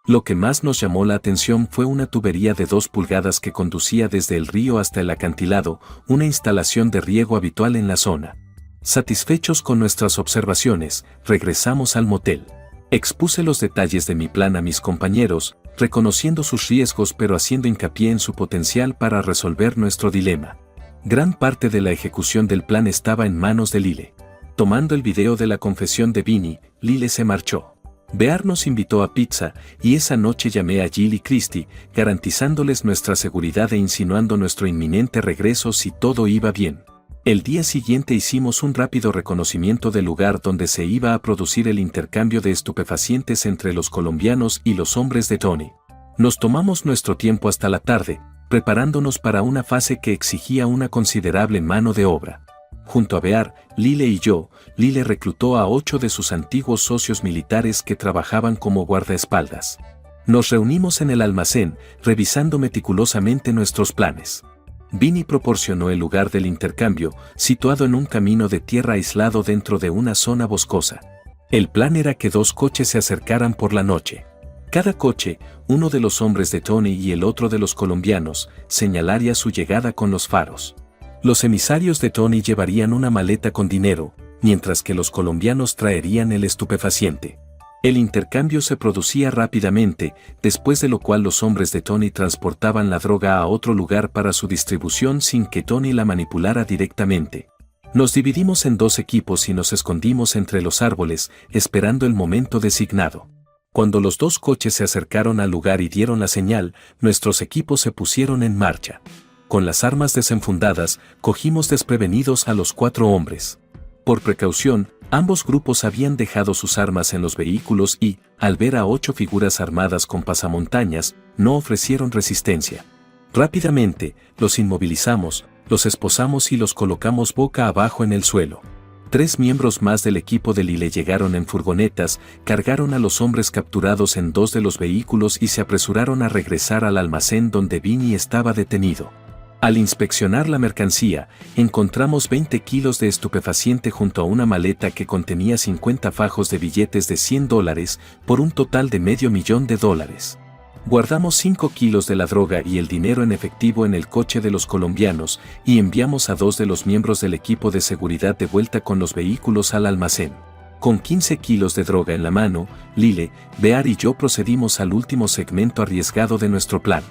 S1: Lo que más nos llamó la atención fue una tubería de 2 pulgadas que conducía desde el río hasta el acantilado, una instalación de riego habitual en la zona. Satisfechos con nuestras observaciones, regresamos al motel. Expuse los detalles de mi plan a mis compañeros, reconociendo sus riesgos pero haciendo hincapié en su potencial para resolver nuestro dilema. Gran parte de la ejecución del plan estaba en manos de Lyle. Tomando el video de la confesión de Vinny, Lyle se marchó. Bear nos invitó a pizza, y esa noche llamé a Jill y Christy, garantizándoles nuestra seguridad e insinuando nuestro inminente regreso si todo iba bien. El día siguiente hicimos un rápido reconocimiento del lugar donde se iba a producir el intercambio de estupefacientes entre los colombianos y los hombres de Tony. Nos tomamos nuestro tiempo hasta la tarde, preparándonos para una fase que exigía una considerable mano de obra. Junto a Bear, Lyle y yo, Lyle reclutó a 8 de sus antiguos socios militares que trabajaban como guardaespaldas. Nos reunimos en el almacén, revisando meticulosamente nuestros planes. Vinny proporcionó el lugar del intercambio, situado en un camino de tierra aislado dentro de una zona boscosa. El plan era que 2 coches se acercaran por la noche. Cada coche, uno de los hombres de Tony y el otro de los colombianos, señalaría su llegada con los faros. Los emisarios de Tony llevarían una maleta con dinero, mientras que los colombianos traerían el estupefaciente. El intercambio se producía rápidamente, después de lo cual los hombres de Tony transportaban la droga a otro lugar para su distribución sin que Tony la manipulara directamente. Nos dividimos en 2 equipos y nos escondimos entre los árboles, esperando el momento designado. Cuando los 2 coches se acercaron al lugar y dieron la señal, nuestros equipos se pusieron en marcha. Con las armas desenfundadas, cogimos desprevenidos a los 4 hombres. Por precaución, ambos grupos habían dejado sus armas en los vehículos y, al ver a 8 figuras armadas con pasamontañas, no ofrecieron resistencia. Rápidamente, los inmovilizamos, los esposamos y los colocamos boca abajo en el suelo. 3 miembros más del equipo de Lyle llegaron en furgonetas, cargaron a los hombres capturados en 2 de los vehículos y se apresuraron a regresar al almacén donde Vinny estaba detenido. Al inspeccionar la mercancía, encontramos 20 kilos de estupefaciente junto a una maleta que contenía 50 fajos de billetes de $100 por un total de $500,000. Guardamos 5 kilos de la droga y el dinero en efectivo en el coche de los colombianos y enviamos a 2 de los miembros del equipo de seguridad de vuelta con los vehículos al almacén. Con 15 kilos de droga en la mano, Lyle, Bear y yo procedimos al último segmento arriesgado de nuestro plan.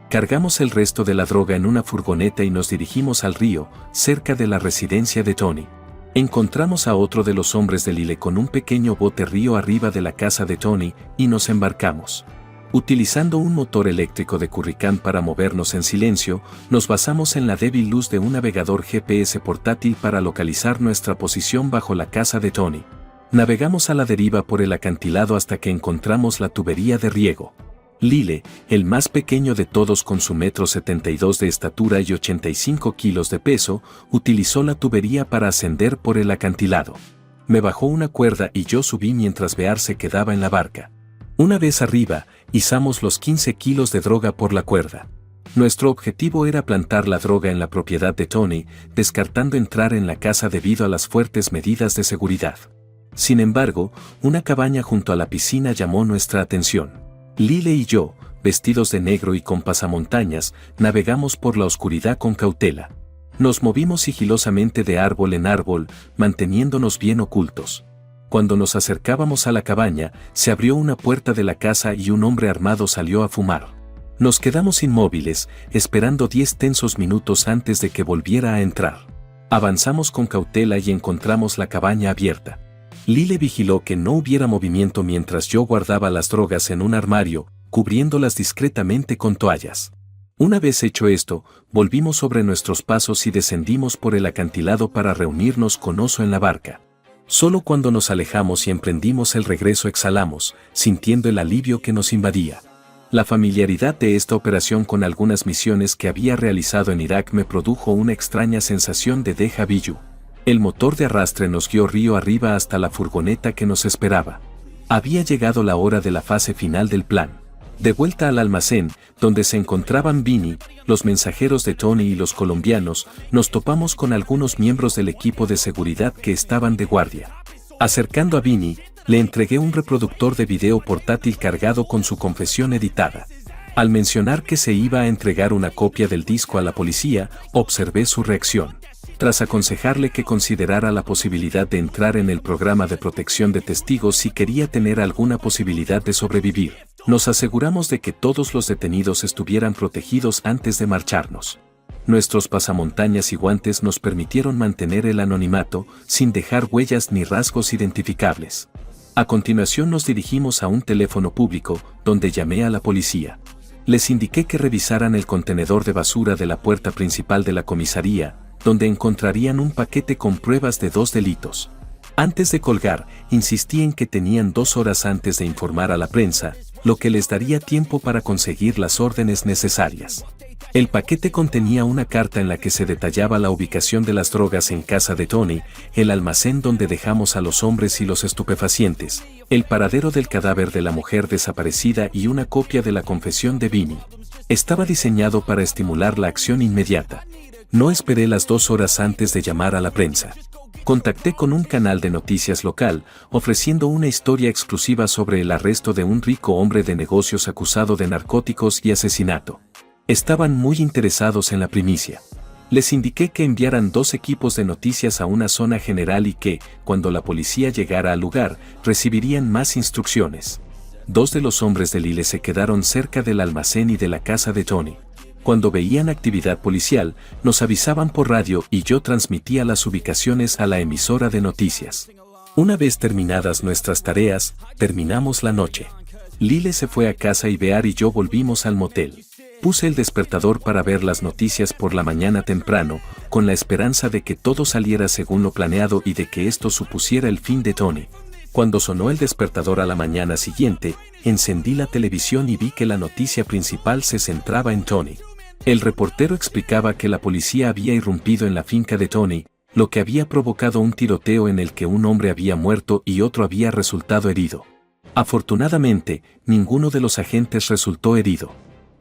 S1: Cargamos el resto de la droga en una furgoneta y nos dirigimos al río, cerca de la residencia de Tony. Encontramos a otro de los hombres de Lyle con un pequeño bote río arriba de la casa de Tony y nos embarcamos. Utilizando un motor eléctrico de Curricán para movernos en silencio, nos basamos en la débil luz de un navegador GPS portátil para localizar nuestra posición bajo la casa de Tony. Navegamos a la deriva por el acantilado hasta que encontramos la tubería de riego. Lyle, el más pequeño de todos con su 1,72 m de estatura y 85 kilos de peso, utilizó la tubería para ascender por el acantilado. Me bajó una cuerda y yo subí mientras Bear se quedaba en la barca. Una vez arriba, izamos los 15 kilos de droga por la cuerda. Nuestro objetivo era plantar la droga en la propiedad de Tony, descartando entrar en la casa debido a las fuertes medidas de seguridad. Sin embargo, una cabaña junto a la piscina llamó nuestra atención. Lyle y yo, vestidos de negro y con pasamontañas, navegamos por la oscuridad con cautela. Nos movimos sigilosamente de árbol en árbol, manteniéndonos bien ocultos. Cuando nos acercábamos a la cabaña, se abrió una puerta de la casa y un hombre armado salió a fumar. Nos quedamos inmóviles, esperando 10 tensos minutos antes de que volviera a entrar. Avanzamos con cautela y encontramos la cabaña abierta. Lyle vigiló que no hubiera movimiento mientras yo guardaba las drogas en un armario, cubriéndolas discretamente con toallas. Una vez hecho esto, volvimos sobre nuestros pasos y descendimos por el acantilado para reunirnos con Oso en la barca. Solo cuando nos alejamos y emprendimos el regreso exhalamos, sintiendo el alivio que nos invadía. La familiaridad de esta operación con algunas misiones que había realizado en Irak me produjo una extraña sensación de déjà vu. El motor de arrastre nos guió río arriba hasta la furgoneta que nos esperaba. Había llegado la hora de la fase final del plan. De vuelta al almacén, donde se encontraban Vinny, los mensajeros de Tony y los colombianos, nos topamos con algunos miembros del equipo de seguridad que estaban de guardia. Acercando a Vinny, Le entregué un reproductor de video portátil cargado con su confesión editada. Al mencionar que se iba a entregar una copia del disco a la policía, observé su reacción. Tras aconsejarle que considerara la posibilidad de entrar en el programa de protección de testigos si quería tener alguna posibilidad de sobrevivir, nos aseguramos de que todos los detenidos estuvieran protegidos antes de marcharnos. Nuestros pasamontañas y guantes nos permitieron mantener el anonimato, sin dejar huellas ni rasgos identificables. A continuación nos dirigimos a un teléfono público, donde llamé a la policía. Les indiqué que revisaran el contenedor de basura de la puerta principal de la comisaría, donde encontrarían un paquete con pruebas de 2 delitos. Antes de colgar, insistí en que tenían 2 horas antes de informar a la prensa, lo que les daría tiempo para conseguir las órdenes necesarias. El paquete contenía una carta en la que se detallaba la ubicación de las drogas en casa de Tony, el almacén donde dejamos a los hombres y los estupefacientes, el paradero del cadáver de la mujer desaparecida y una copia de la confesión de Vinnie. Estaba diseñado para estimular la acción inmediata. No esperé las 2 horas antes de llamar a la prensa. Contacté con un canal de noticias local, ofreciendo una historia exclusiva sobre el arresto de un rico hombre de negocios acusado de narcóticos y asesinato. Estaban muy interesados en la primicia. Les indiqué que enviaran 2 equipos de noticias a una zona general y que, cuando la policía llegara al lugar, recibirían más instrucciones. 2 de los hombres de Lyle se quedaron cerca del almacén y de la casa de Tony. Cuando veían actividad policial, nos avisaban por radio y yo transmitía las ubicaciones a la emisora de noticias. Una vez terminadas nuestras tareas, terminamos la noche. Lyle se fue a casa y Bear y yo volvimos al motel. Puse el despertador para ver las noticias por la mañana temprano, con la esperanza de que todo saliera según lo planeado y de que esto supusiera el fin de Tony. Cuando sonó el despertador a la mañana siguiente, encendí la televisión y vi que la noticia principal se centraba en Tony. El reportero explicaba que la policía había irrumpido en la finca de Tony, lo que había provocado un tiroteo en el que un hombre había muerto y otro había resultado herido. Afortunadamente, ninguno de los agentes resultó herido.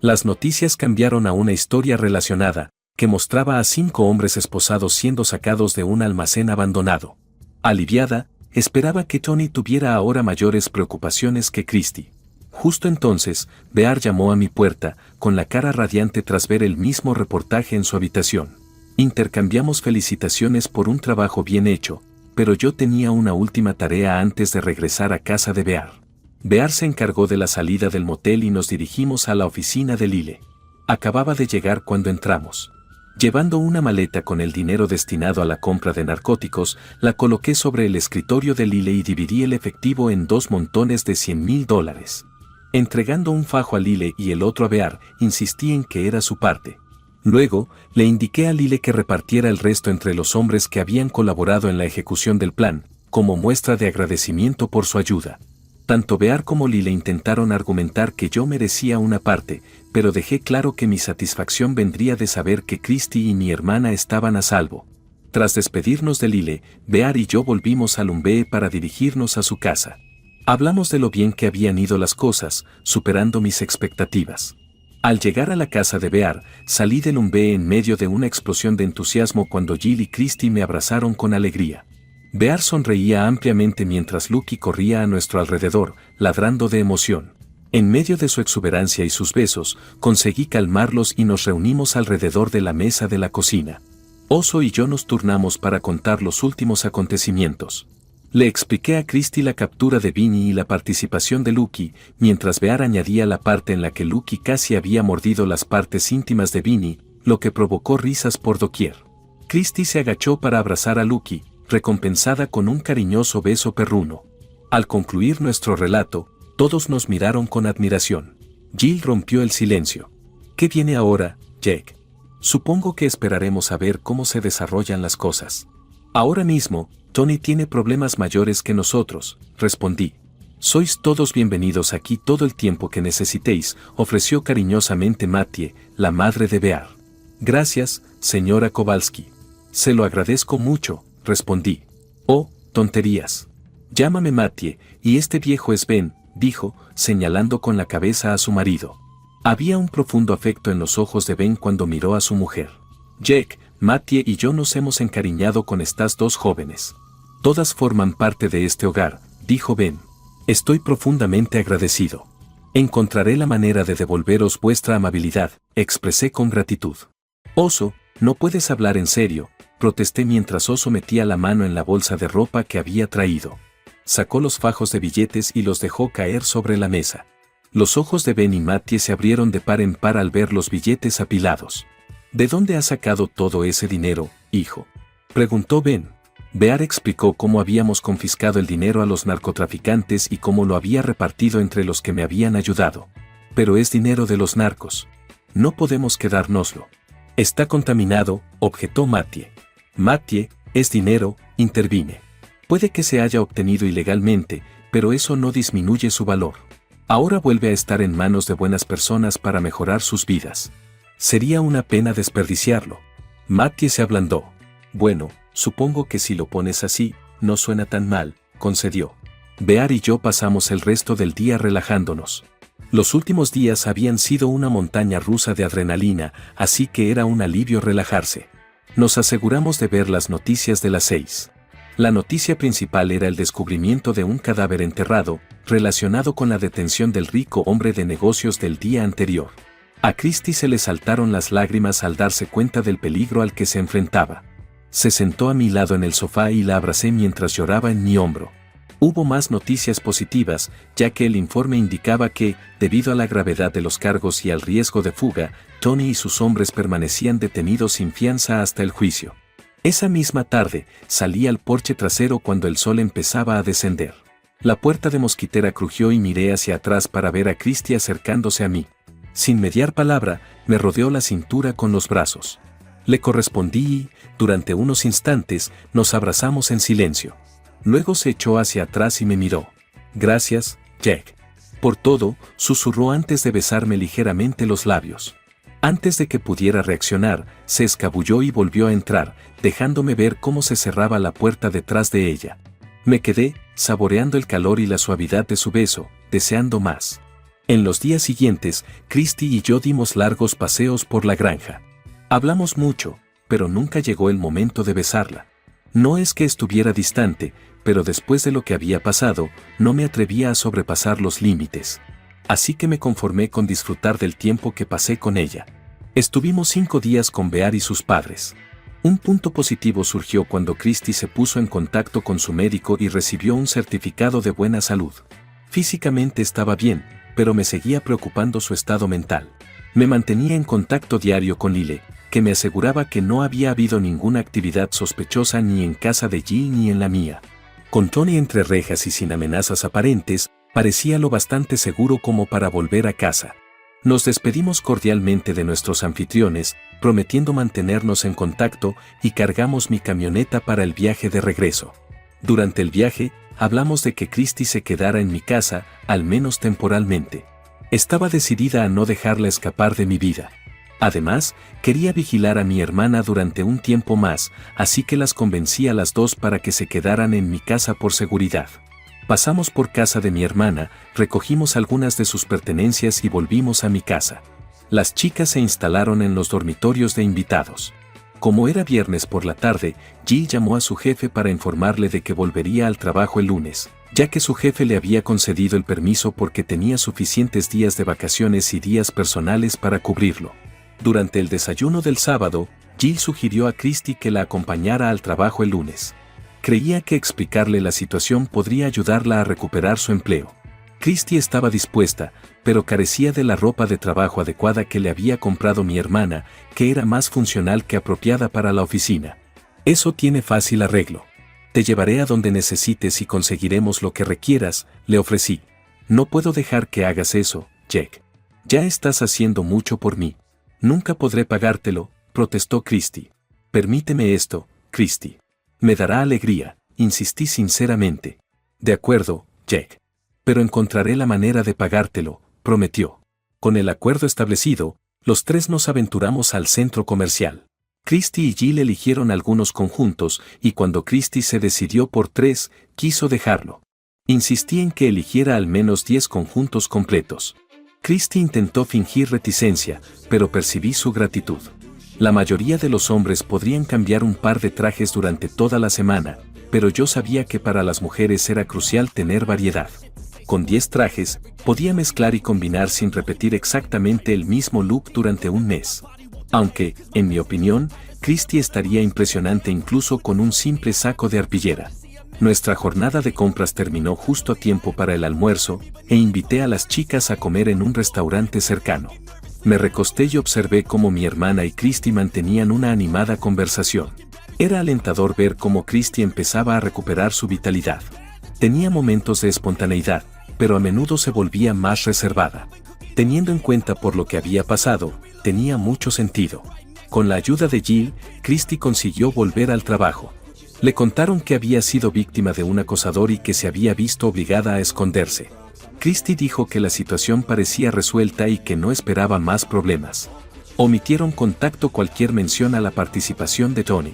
S1: Las noticias cambiaron a una historia relacionada, que mostraba a 5 hombres esposados siendo sacados de un almacén abandonado. Aliviada, esperaba que Tony tuviera ahora mayores preocupaciones que Christy. Justo entonces, Bear llamó a mi puerta, con la cara radiante tras ver el mismo reportaje en su habitación. Intercambiamos felicitaciones por un trabajo bien hecho, pero yo tenía una última tarea antes de regresar a casa de Bear. Bear se encargó de la salida del motel y nos dirigimos a la oficina de Lyle. Acababa de llegar cuando entramos. Llevando una maleta con el dinero destinado a la compra de narcóticos, la coloqué sobre el escritorio de Lyle y dividí el efectivo en 2 montones de $100,000. Entregando un fajo a Lyle y el otro a Bear, insistí en que era su parte. Luego, le indiqué a Lyle que repartiera el resto entre los hombres que habían colaborado en la ejecución del plan, como muestra de agradecimiento por su ayuda. Tanto Bear como Lyle intentaron argumentar que yo merecía una parte, pero dejé claro que mi satisfacción vendría de saber que Christy y mi hermana estaban a salvo. Tras despedirnos de Lyle, Bear y yo volvimos a Lumbee para dirigirnos a su casa. Hablamos de lo bien que habían ido las cosas, superando mis expectativas. Al llegar a la casa de Bear, salí de Lumbee en medio de una explosión de entusiasmo cuando Jill y Christy me abrazaron con alegría. Bear sonreía ampliamente mientras Lucky corría a nuestro alrededor, ladrando de emoción. En medio de su exuberancia y sus besos, conseguí calmarlos y nos reunimos alrededor de la mesa de la cocina. Oso y yo nos turnamos para contar los últimos acontecimientos. Le expliqué a Christy la captura de Vinnie y la participación de Lucky, mientras Bear añadía la parte en la que Lucky casi había mordido las partes íntimas de Vinnie, lo que provocó risas por doquier. Christy se agachó para abrazar a Lucky, recompensada con un cariñoso beso perruno. Al concluir nuestro relato, todos nos miraron con admiración. Jill rompió el silencio. ¿Qué viene ahora, Jake? Supongo que esperaremos a ver cómo se desarrollan las cosas. Ahora mismo, Tony tiene problemas mayores que nosotros, respondí. Sois todos bienvenidos aquí todo el tiempo que necesitéis, ofreció cariñosamente Mattie, la madre de Bear. Gracias, señora Kowalski. Se lo agradezco mucho, respondí. Oh, tonterías. Llámame Mattie, y este viejo es Ben, dijo, señalando con la cabeza a su marido. Había un profundo afecto en los ojos de Ben cuando miró a su mujer. Jake, Mattie y yo nos hemos encariñado con estas 2 jóvenes. Todas forman parte de este hogar, dijo Ben. Estoy profundamente agradecido. Encontraré la manera de devolveros vuestra amabilidad, expresé con gratitud. Oso, no puedes hablar en serio, protesté mientras Oso metía la mano en la bolsa de ropa que había traído. Sacó los fajos de billetes y los dejó caer sobre la mesa. Los ojos de Ben y Mattie se abrieron de par en par al ver los billetes apilados. ¿De dónde has sacado todo ese dinero, hijo?, preguntó Ben. Bear explicó cómo habíamos confiscado el dinero a los narcotraficantes y cómo lo había repartido entre los que me habían ayudado. Pero es dinero de los narcos. No podemos quedárnoslo. Está contaminado, objetó Mattie. Mattie, es dinero, intervine. Puede que se haya obtenido ilegalmente, pero eso no disminuye su valor. Ahora vuelve a estar en manos de buenas personas para mejorar sus vidas. Sería una pena desperdiciarlo. Mattie se ablandó. Bueno, supongo que si lo pones así, no suena tan mal, concedió. Bear y yo pasamos el resto del día relajándonos. Los últimos días habían sido una montaña rusa de adrenalina, así que era un alivio relajarse. Nos aseguramos de ver las noticias de las 6. La noticia principal era el descubrimiento de un cadáver enterrado, relacionado con la detención del rico hombre de negocios del día anterior. A Christie se le saltaron las lágrimas al darse cuenta del peligro al que se enfrentaba. Se sentó a mi lado en el sofá y la abracé mientras lloraba en mi hombro. Hubo más noticias positivas, ya que el informe indicaba que, debido a la gravedad de los cargos y al riesgo de fuga, Tony y sus hombres permanecían detenidos sin fianza hasta el juicio. Esa misma tarde, salí al porche trasero cuando el sol empezaba a descender. La puerta de mosquitera crujió y miré hacia atrás para ver a Christie acercándose a mí. Sin mediar palabra, me rodeó la cintura con los brazos. Le correspondí y, durante unos instantes, nos abrazamos en silencio. Luego se echó hacia atrás y me miró. Gracias, Jack. Por todo, susurró antes de besarme ligeramente los labios. Antes de que pudiera reaccionar, se escabulló y volvió a entrar, dejándome ver cómo se cerraba la puerta detrás de ella. Me quedé, saboreando el calor y la suavidad de su beso, deseando más. En los días siguientes, Christie y yo dimos largos paseos por la granja. Hablamos mucho, pero nunca llegó el momento de besarla. No es que estuviera distante, pero después de lo que había pasado, no me atrevía a sobrepasar los límites. Así que me conformé con disfrutar del tiempo que pasé con ella. Estuvimos 5 días con Bear y sus padres. Un punto positivo surgió cuando Christie se puso en contacto con su médico y recibió un certificado de buena salud. Físicamente estaba bien, pero me seguía preocupando su estado mental. Me mantenía en contacto diario con Lyle, que me aseguraba que no había habido ninguna actividad sospechosa ni en casa de Jill ni en la mía. Con Tony entre rejas y sin amenazas aparentes, parecía lo bastante seguro como para volver a casa. Nos despedimos cordialmente de nuestros anfitriones, prometiendo mantenernos en contacto, y cargamos mi camioneta para el viaje de regreso. Durante el viaje, hablamos de que Christie se quedara en mi casa, al menos temporalmente. Estaba decidida a no dejarla escapar de mi vida. Además, quería vigilar a mi hermana durante un tiempo más, así que las convencí a las dos para que se quedaran en mi casa por seguridad. Pasamos por casa de mi hermana, recogimos algunas de sus pertenencias y volvimos a mi casa. Las chicas se instalaron en los dormitorios de invitados. Como era viernes por la tarde, Jill llamó a su jefe para informarle de que volvería al trabajo el lunes, ya que su jefe le había concedido el permiso porque tenía suficientes días de vacaciones y días personales para cubrirlo. Durante el desayuno del sábado, Jill sugirió a Christie que la acompañara al trabajo el lunes. Creía que explicarle la situación podría ayudarla a recuperar su empleo. Christie estaba dispuesta, pero carecía de la ropa de trabajo adecuada que le había comprado mi hermana, que era más funcional que apropiada para la oficina. Eso tiene fácil arreglo. Te llevaré a donde necesites y conseguiremos lo que requieras, le ofrecí. No puedo dejar que hagas eso, Jack. Ya estás haciendo mucho por mí. Nunca podré pagártelo, protestó Christie. Permíteme esto, Christie. Me dará alegría, insistí sinceramente. De acuerdo, Jack. Pero encontraré la manera de pagártelo, prometió. Con el acuerdo establecido, los tres nos aventuramos al centro comercial. Christie y Jill eligieron algunos conjuntos y cuando Christie se decidió por 3, quiso dejarlo. Insistí en que eligiera al menos 10 conjuntos completos. Christie intentó fingir reticencia, pero percibí su gratitud. La mayoría de los hombres podrían cambiar un par de trajes durante toda la semana, pero yo sabía que para las mujeres era crucial tener variedad. Con 10 trajes, podía mezclar y combinar sin repetir exactamente el mismo look durante un mes. Aunque, en mi opinión, Christy estaría impresionante incluso con un simple saco de arpillera. Nuestra jornada de compras terminó justo a tiempo para el almuerzo, e invité a las chicas a comer en un restaurante cercano. Me recosté y observé cómo mi hermana y Christy mantenían una animada conversación. Era alentador ver cómo Christy empezaba a recuperar su vitalidad. Tenía momentos de espontaneidad, pero a menudo se volvía más reservada. Teniendo en cuenta por lo que había pasado, tenía mucho sentido. Con la ayuda de Jill, Christy consiguió volver al trabajo. Le contaron que había sido víctima de un acosador y que se había visto obligada a esconderse. Christy dijo que la situación parecía resuelta y que no esperaba más problemas. Omitieron contacto cualquier mención a la participación de Tony.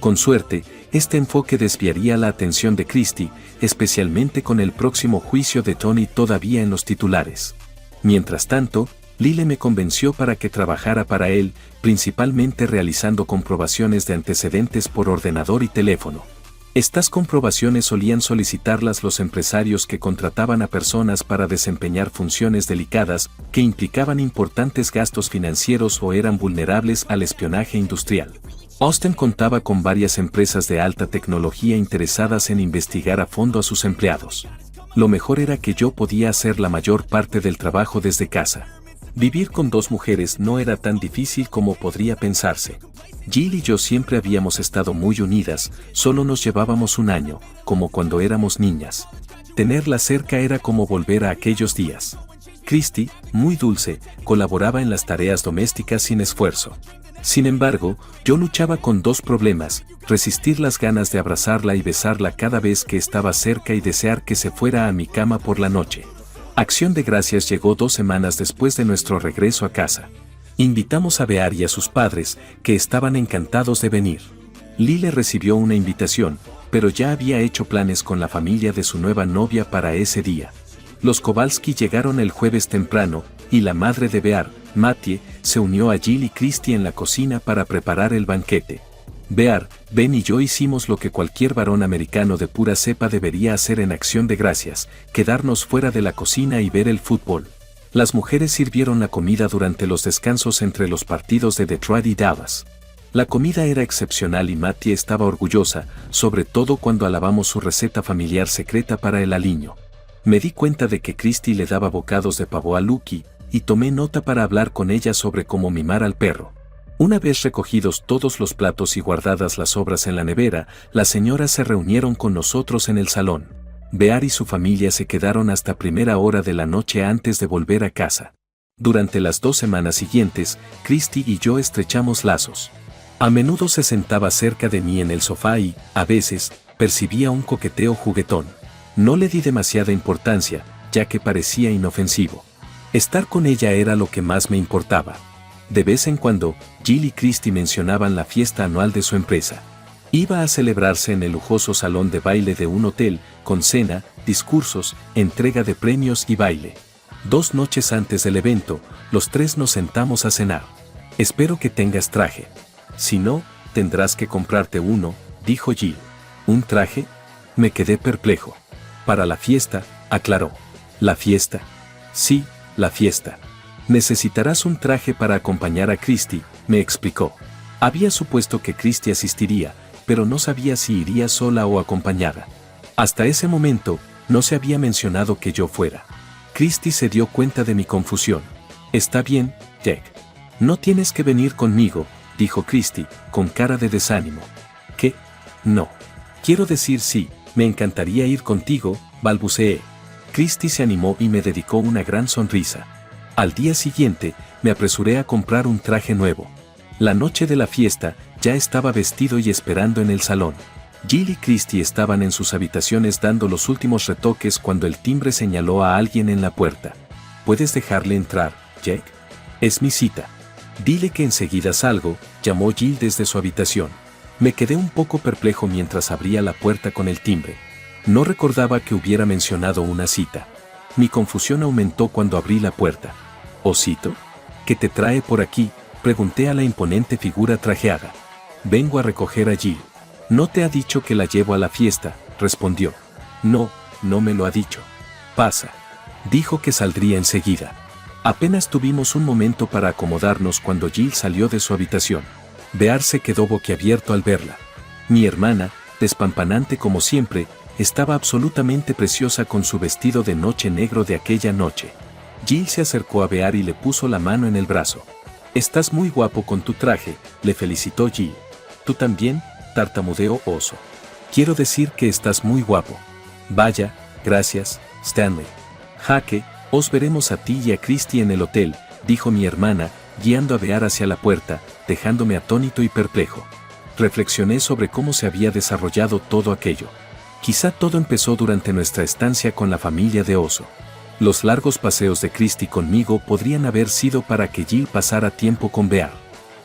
S1: Con suerte, este enfoque desviaría la atención de Christy, especialmente con el próximo juicio de Tony todavía en los titulares. Mientras tanto, Lyle me convenció para que trabajara para él, principalmente realizando comprobaciones de antecedentes por ordenador y teléfono. Estas comprobaciones solían solicitarlas los empresarios que contrataban a personas para desempeñar funciones delicadas que implicaban importantes gastos financieros o eran vulnerables al espionaje industrial. Austin contaba con varias empresas de alta tecnología interesadas en investigar a fondo a sus empleados. Lo mejor era que yo podía hacer la mayor parte del trabajo desde casa. Vivir con 2 mujeres no era tan difícil como podría pensarse. Jill y yo siempre habíamos estado muy unidas, solo nos llevábamos un año, como cuando éramos niñas. Tenerla cerca era como volver a aquellos días. Christy, muy dulce, colaboraba en las tareas domésticas sin esfuerzo. Sin embargo, yo luchaba con 2 problemas: resistir las ganas de abrazarla y besarla cada vez que estaba cerca y desear que se fuera a mi cama por la noche. Acción de Gracias llegó 2 semanas después de nuestro regreso a casa. Invitamos a Bear y a sus padres, que estaban encantados de venir. Lyle recibió una invitación, pero ya había hecho planes con la familia de su nueva novia para ese día. Los Kowalski llegaron el jueves temprano, y la madre de Bear, Mattie, se unió a Jill y Christy en la cocina para preparar el banquete. Bear, Ben y yo hicimos lo que cualquier varón americano de pura cepa debería hacer en Acción de Gracias: quedarnos fuera de la cocina y ver el fútbol. Las mujeres sirvieron la comida durante los descansos entre los partidos de Detroit y Dallas. La comida era excepcional y Mattie estaba orgullosa, sobre todo cuando alabamos su receta familiar secreta para el aliño. Me di cuenta de que Christy le daba bocados de pavo a Lucky, y tomé nota para hablar con ella sobre cómo mimar al perro. Una vez recogidos todos los platos y guardadas las sobras en la nevera, las señoras se reunieron con nosotros en el salón. Bear y su familia se quedaron hasta primera hora de la noche antes de volver a casa. Durante las 2 semanas siguientes, Christy y yo estrechamos lazos. A menudo se sentaba cerca de mí en el sofá y, a veces, percibía un coqueteo juguetón. No le di demasiada importancia, ya que parecía inofensivo. Estar con ella era lo que más me importaba. De vez en cuando, Jill y Christy mencionaban la fiesta anual de su empresa. Iba a celebrarse en el lujoso salón de baile de un hotel, con cena, discursos, entrega de premios y baile. 2 noches antes del evento, los 3 nos sentamos a cenar. Espero que tengas traje. Si no, tendrás que comprarte uno, dijo Jill. ¿Un traje? Me quedé perplejo. Para la fiesta, aclaró. ¿La fiesta? Sí, la fiesta. Necesitarás un traje para acompañar a Christy, me explicó. Había supuesto que Christy asistiría, pero no sabía si iría sola o acompañada. Hasta ese momento, no se había mencionado que yo fuera. Christy se dio cuenta de mi confusión. Está bien, Jack. No tienes que venir conmigo, dijo Christy, con cara de desánimo. ¿Qué? No. Quiero decir sí, me encantaría ir contigo, balbuceé. Christy se animó y me dedicó una gran sonrisa. Al día siguiente, me apresuré a comprar un traje nuevo. La noche de la fiesta, ya estaba vestido y esperando en el salón. Jill y Christy estaban en sus habitaciones dando los últimos retoques cuando el timbre señaló a alguien en la puerta. ¿Puedes dejarle entrar, Jack? Es mi cita. Dile que enseguida salgo, llamó Jill desde su habitación. Me quedé un poco perplejo mientras abría la puerta con el timbre. No recordaba que hubiera mencionado una cita. Mi confusión aumentó cuando abrí la puerta. ¿Osito? ¿Qué te trae por aquí?, pregunté a la imponente figura trajeada. Vengo a recoger a Jill. No te ha dicho que la llevo a la fiesta, respondió. No, no me lo ha dicho. Pasa. Dijo que saldría enseguida. Apenas tuvimos un momento para acomodarnos cuando Jill salió de su habitación. Bear se quedó boquiabierto al verla. Mi hermana, despampanante como siempre, estaba absolutamente preciosa con su vestido de noche negro de aquella noche. Jill se acercó a Bear y le puso la mano en el brazo. Estás muy guapo con tu traje, le felicitó Jill. Tú también, tartamudeó Oso. Quiero decir que estás muy guapo. Vaya, gracias, Stanley. Jaque, os veremos a ti y a Christy en el hotel, dijo mi hermana, guiando a Bear hacia la puerta, dejándome atónito y perplejo. Reflexioné sobre cómo se había desarrollado todo aquello. Quizá todo empezó durante nuestra estancia con la familia de Oso. Los largos paseos de Christy conmigo podrían haber sido para que Jill pasara tiempo con Bear.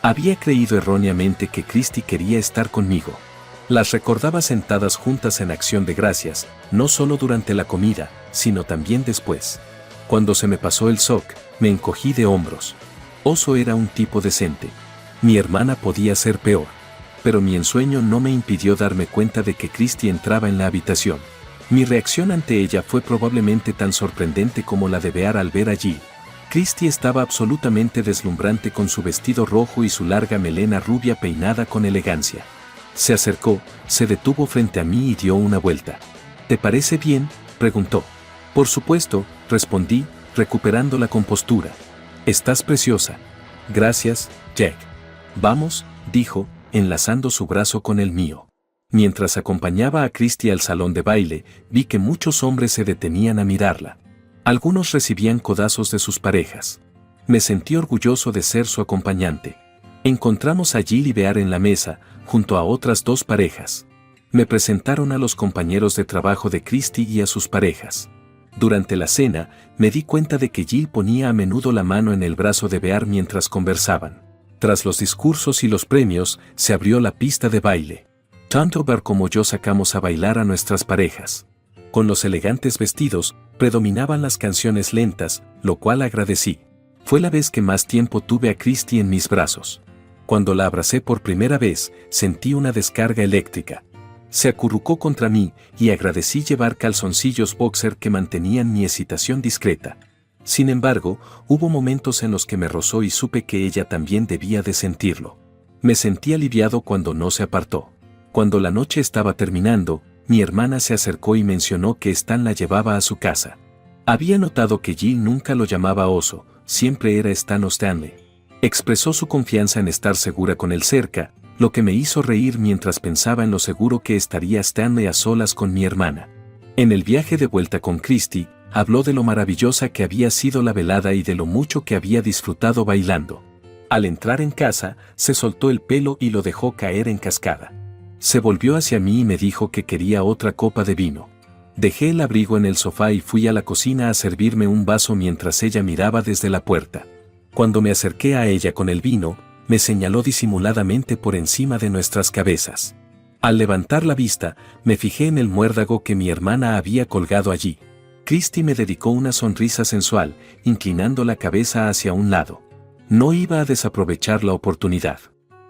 S1: Había creído erróneamente que Christy quería estar conmigo. Las recordaba sentadas juntas en acción de gracias, no solo durante la comida, sino también después. Cuando se me pasó el shock, me encogí de hombros. Oso era un tipo decente. Mi hermana podía ser peor. Pero mi ensueño no me impidió darme cuenta de que Christy entraba en la habitación. Mi reacción ante ella fue probablemente tan sorprendente como la de Bear al ver a Jill. Christy estaba absolutamente deslumbrante con su vestido rojo y su larga melena rubia peinada con elegancia. Se acercó, se detuvo frente a mí y dio una vuelta. ¿Te parece bien?, preguntó. Por supuesto, respondí, recuperando la compostura. Estás preciosa. Gracias, Jack. Vamos, dijo, enlazando su brazo con el mío. Mientras acompañaba a Christy al salón de baile, vi que muchos hombres se detenían a mirarla. Algunos recibían codazos de sus parejas. Me sentí orgulloso de ser su acompañante. Encontramos a Jill y Bear en la mesa, junto a otras dos parejas. Me presentaron a los compañeros de trabajo de Christy y a sus parejas. Durante la cena, me di cuenta de que Jill ponía a menudo la mano en el brazo de Bear mientras conversaban. Tras los discursos y los premios, se abrió la pista de baile. Tanto Bear como yo sacamos a bailar a nuestras parejas. Con los elegantes vestidos, predominaban las canciones lentas, lo cual agradecí. Fue la vez que más tiempo tuve a Christy en mis brazos. Cuando la abracé por primera vez, sentí una descarga eléctrica. Se acurrucó contra mí y agradecí llevar calzoncillos boxer que mantenían mi excitación discreta. Sin embargo, hubo momentos en los que me rozó y supe que ella también debía de sentirlo. Me sentí aliviado cuando no se apartó. Cuando la noche estaba terminando, mi hermana se acercó y mencionó que Stan la llevaba a su casa. Había notado que Jill nunca lo llamaba Oso, siempre era Stan o Stanley. Expresó su confianza en estar segura con él cerca, lo que me hizo reír mientras pensaba en lo seguro que estaría Stanley a solas con mi hermana. En el viaje de vuelta con Christy, habló de lo maravillosa que había sido la velada y de lo mucho que había disfrutado bailando. Al entrar en casa, se soltó el pelo y lo dejó caer en cascada. Se volvió hacia mí y me dijo que quería otra copa de vino. Dejé el abrigo en el sofá y fui a la cocina a servirme un vaso mientras ella miraba desde la puerta. Cuando me acerqué a ella con el vino, me señaló disimuladamente por encima de nuestras cabezas. Al levantar la vista, me fijé en el muérdago que mi hermana había colgado allí. Christy me dedicó una sonrisa sensual, inclinando la cabeza hacia un lado. No iba a desaprovechar la oportunidad.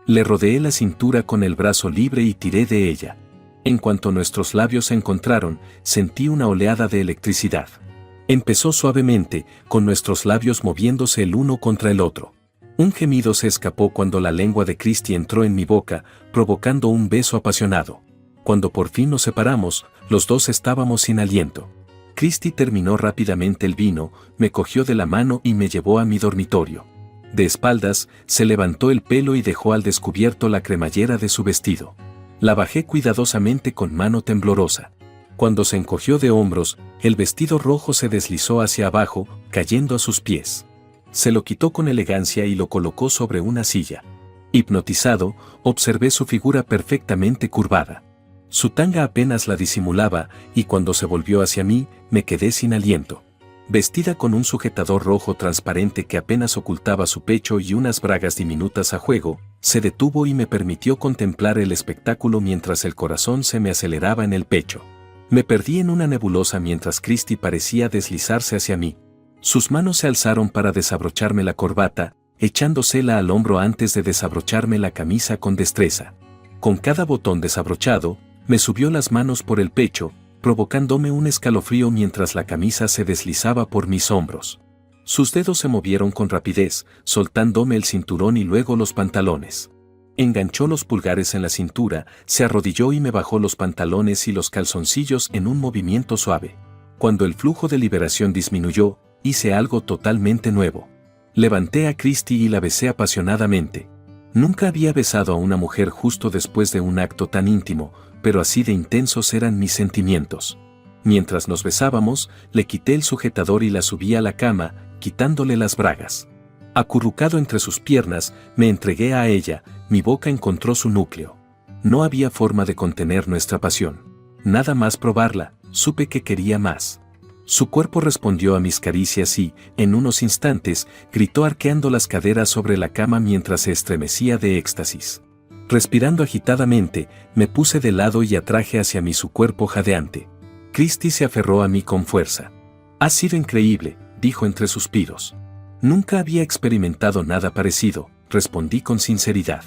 S1: Le rodeé la cintura con el brazo libre y tiré de ella. En cuanto nuestros labios se encontraron, sentí una oleada de electricidad. Empezó suavemente, con nuestros labios moviéndose el uno contra el otro. Un gemido se escapó cuando la lengua de Christy entró en mi boca, provocando un beso apasionado. Cuando por fin nos separamos, los dos estábamos sin aliento. Christy terminó rápidamente el vino, me cogió de la mano y me llevó a mi dormitorio. De espaldas, se levantó el pelo y dejó al descubierto la cremallera de su vestido. La bajé cuidadosamente con mano temblorosa. Cuando se encogió de hombros, el vestido rojo se deslizó hacia abajo, cayendo a sus pies. Se lo quitó con elegancia y lo colocó sobre una silla. Hipnotizado, observé su figura perfectamente curvada. Su tanga apenas la disimulaba, y cuando se volvió hacia mí, me quedé sin aliento. Vestida con un sujetador rojo transparente que apenas ocultaba su pecho y unas bragas diminutas a juego, se detuvo y me permitió contemplar el espectáculo mientras el corazón se me aceleraba en el pecho. Me perdí en una nebulosa mientras Christy parecía deslizarse hacia mí. Sus manos se alzaron para desabrocharme la corbata, echándosela al hombro antes de desabrocharme la camisa con destreza. Con cada botón desabrochado, me subió las manos por el pecho, provocándome un escalofrío mientras la camisa se deslizaba por mis hombros. Sus dedos se movieron con rapidez, soltándome el cinturón y luego los pantalones. Enganchó los pulgares en la cintura, se arrodilló y me bajó los pantalones y los calzoncillos en un movimiento suave. Cuando el flujo de liberación disminuyó, hice algo totalmente nuevo. Levanté a Christy y la besé apasionadamente. Nunca había besado a una mujer justo después de un acto tan íntimo, pero así de intensos eran mis sentimientos. Mientras nos besábamos, le quité el sujetador y la subí a la cama, quitándole las bragas. Acurrucado entre sus piernas, me entregué a ella, mi boca encontró su núcleo. No había forma de contener nuestra pasión. Nada más probarla, supe que quería más. Su cuerpo respondió a mis caricias y, en unos instantes, gritó arqueando las caderas sobre la cama mientras se estremecía de éxtasis. Respirando agitadamente, me puse de lado y atraje hacia mí su cuerpo jadeante. Christy se aferró a mí con fuerza. «Ha sido increíble», dijo entre suspiros. «Nunca había experimentado nada parecido», respondí con sinceridad.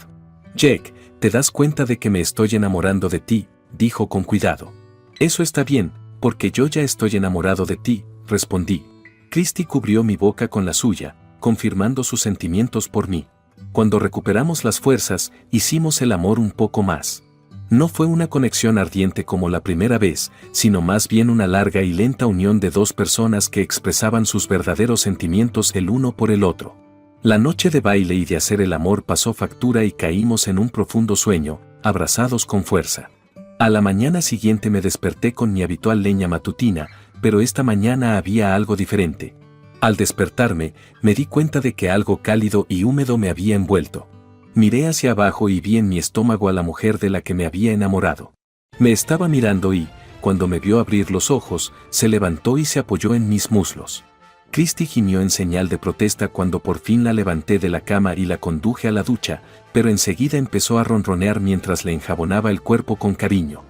S1: «Jack, ¿te das cuenta de que me estoy enamorando de ti?», dijo con cuidado. «Eso está bien, porque yo ya estoy enamorado de ti», respondí. Christy cubrió mi boca con la suya, confirmando sus sentimientos por mí. Cuando recuperamos las fuerzas, hicimos el amor un poco más. No fue una conexión ardiente como la primera vez, sino más bien una larga y lenta unión de dos personas que expresaban sus verdaderos sentimientos el uno por el otro. La noche de baile y de hacer el amor pasó factura y caímos en un profundo sueño, abrazados con fuerza. A la mañana siguiente me desperté con mi habitual leña matutina, pero esta mañana había algo diferente. Al despertarme, me di cuenta de que algo cálido y húmedo me había envuelto. Miré hacia abajo y vi en mi estómago a la mujer de la que me había enamorado. Me estaba mirando y, cuando me vio abrir los ojos, se levantó y se apoyó en mis muslos. Christy gimió en señal de protesta cuando por fin la levanté de la cama y la conduje a la ducha, pero enseguida empezó a ronronear mientras le enjabonaba el cuerpo con cariño.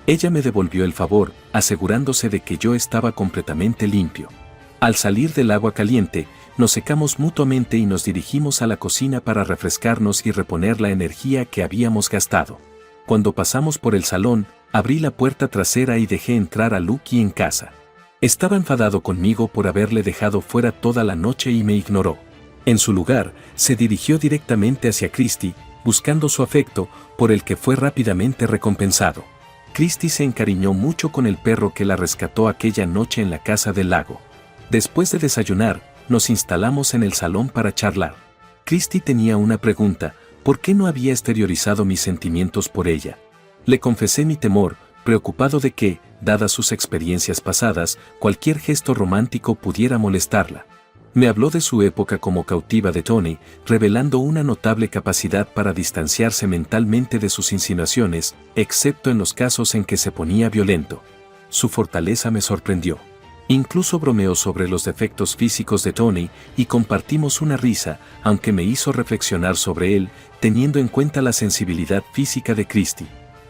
S1: Ella me devolvió el favor, asegurándose de que yo estaba completamente limpio. Al salir del agua caliente, nos secamos mutuamente y nos dirigimos a la cocina para refrescarnos y reponer la energía que habíamos gastado. Cuando pasamos por el salón, abrí la puerta trasera y dejé entrar a Lucky en casa. Estaba enfadado conmigo por haberle dejado fuera toda la noche y me ignoró. En su lugar, se dirigió directamente hacia Christy, buscando su afecto, por el que fue rápidamente recompensado. Christy se encariñó mucho con el perro que la rescató aquella noche en la casa del lago. Después de desayunar, nos instalamos en el salón para charlar. Christy tenía una pregunta: ¿por qué no había exteriorizado mis sentimientos por ella? Le confesé mi temor, preocupado de que, dadas sus experiencias pasadas, cualquier gesto romántico pudiera molestarla. Me habló de su época como cautiva de Tony, revelando una notable capacidad para distanciarse mentalmente de sus insinuaciones, excepto en los casos en que se ponía violento. Su fortaleza me sorprendió. Incluso bromeó sobre los defectos físicos de Tony y compartimos una risa, aunque me hizo reflexionar sobre él, teniendo en cuenta la sensibilidad física de Christy.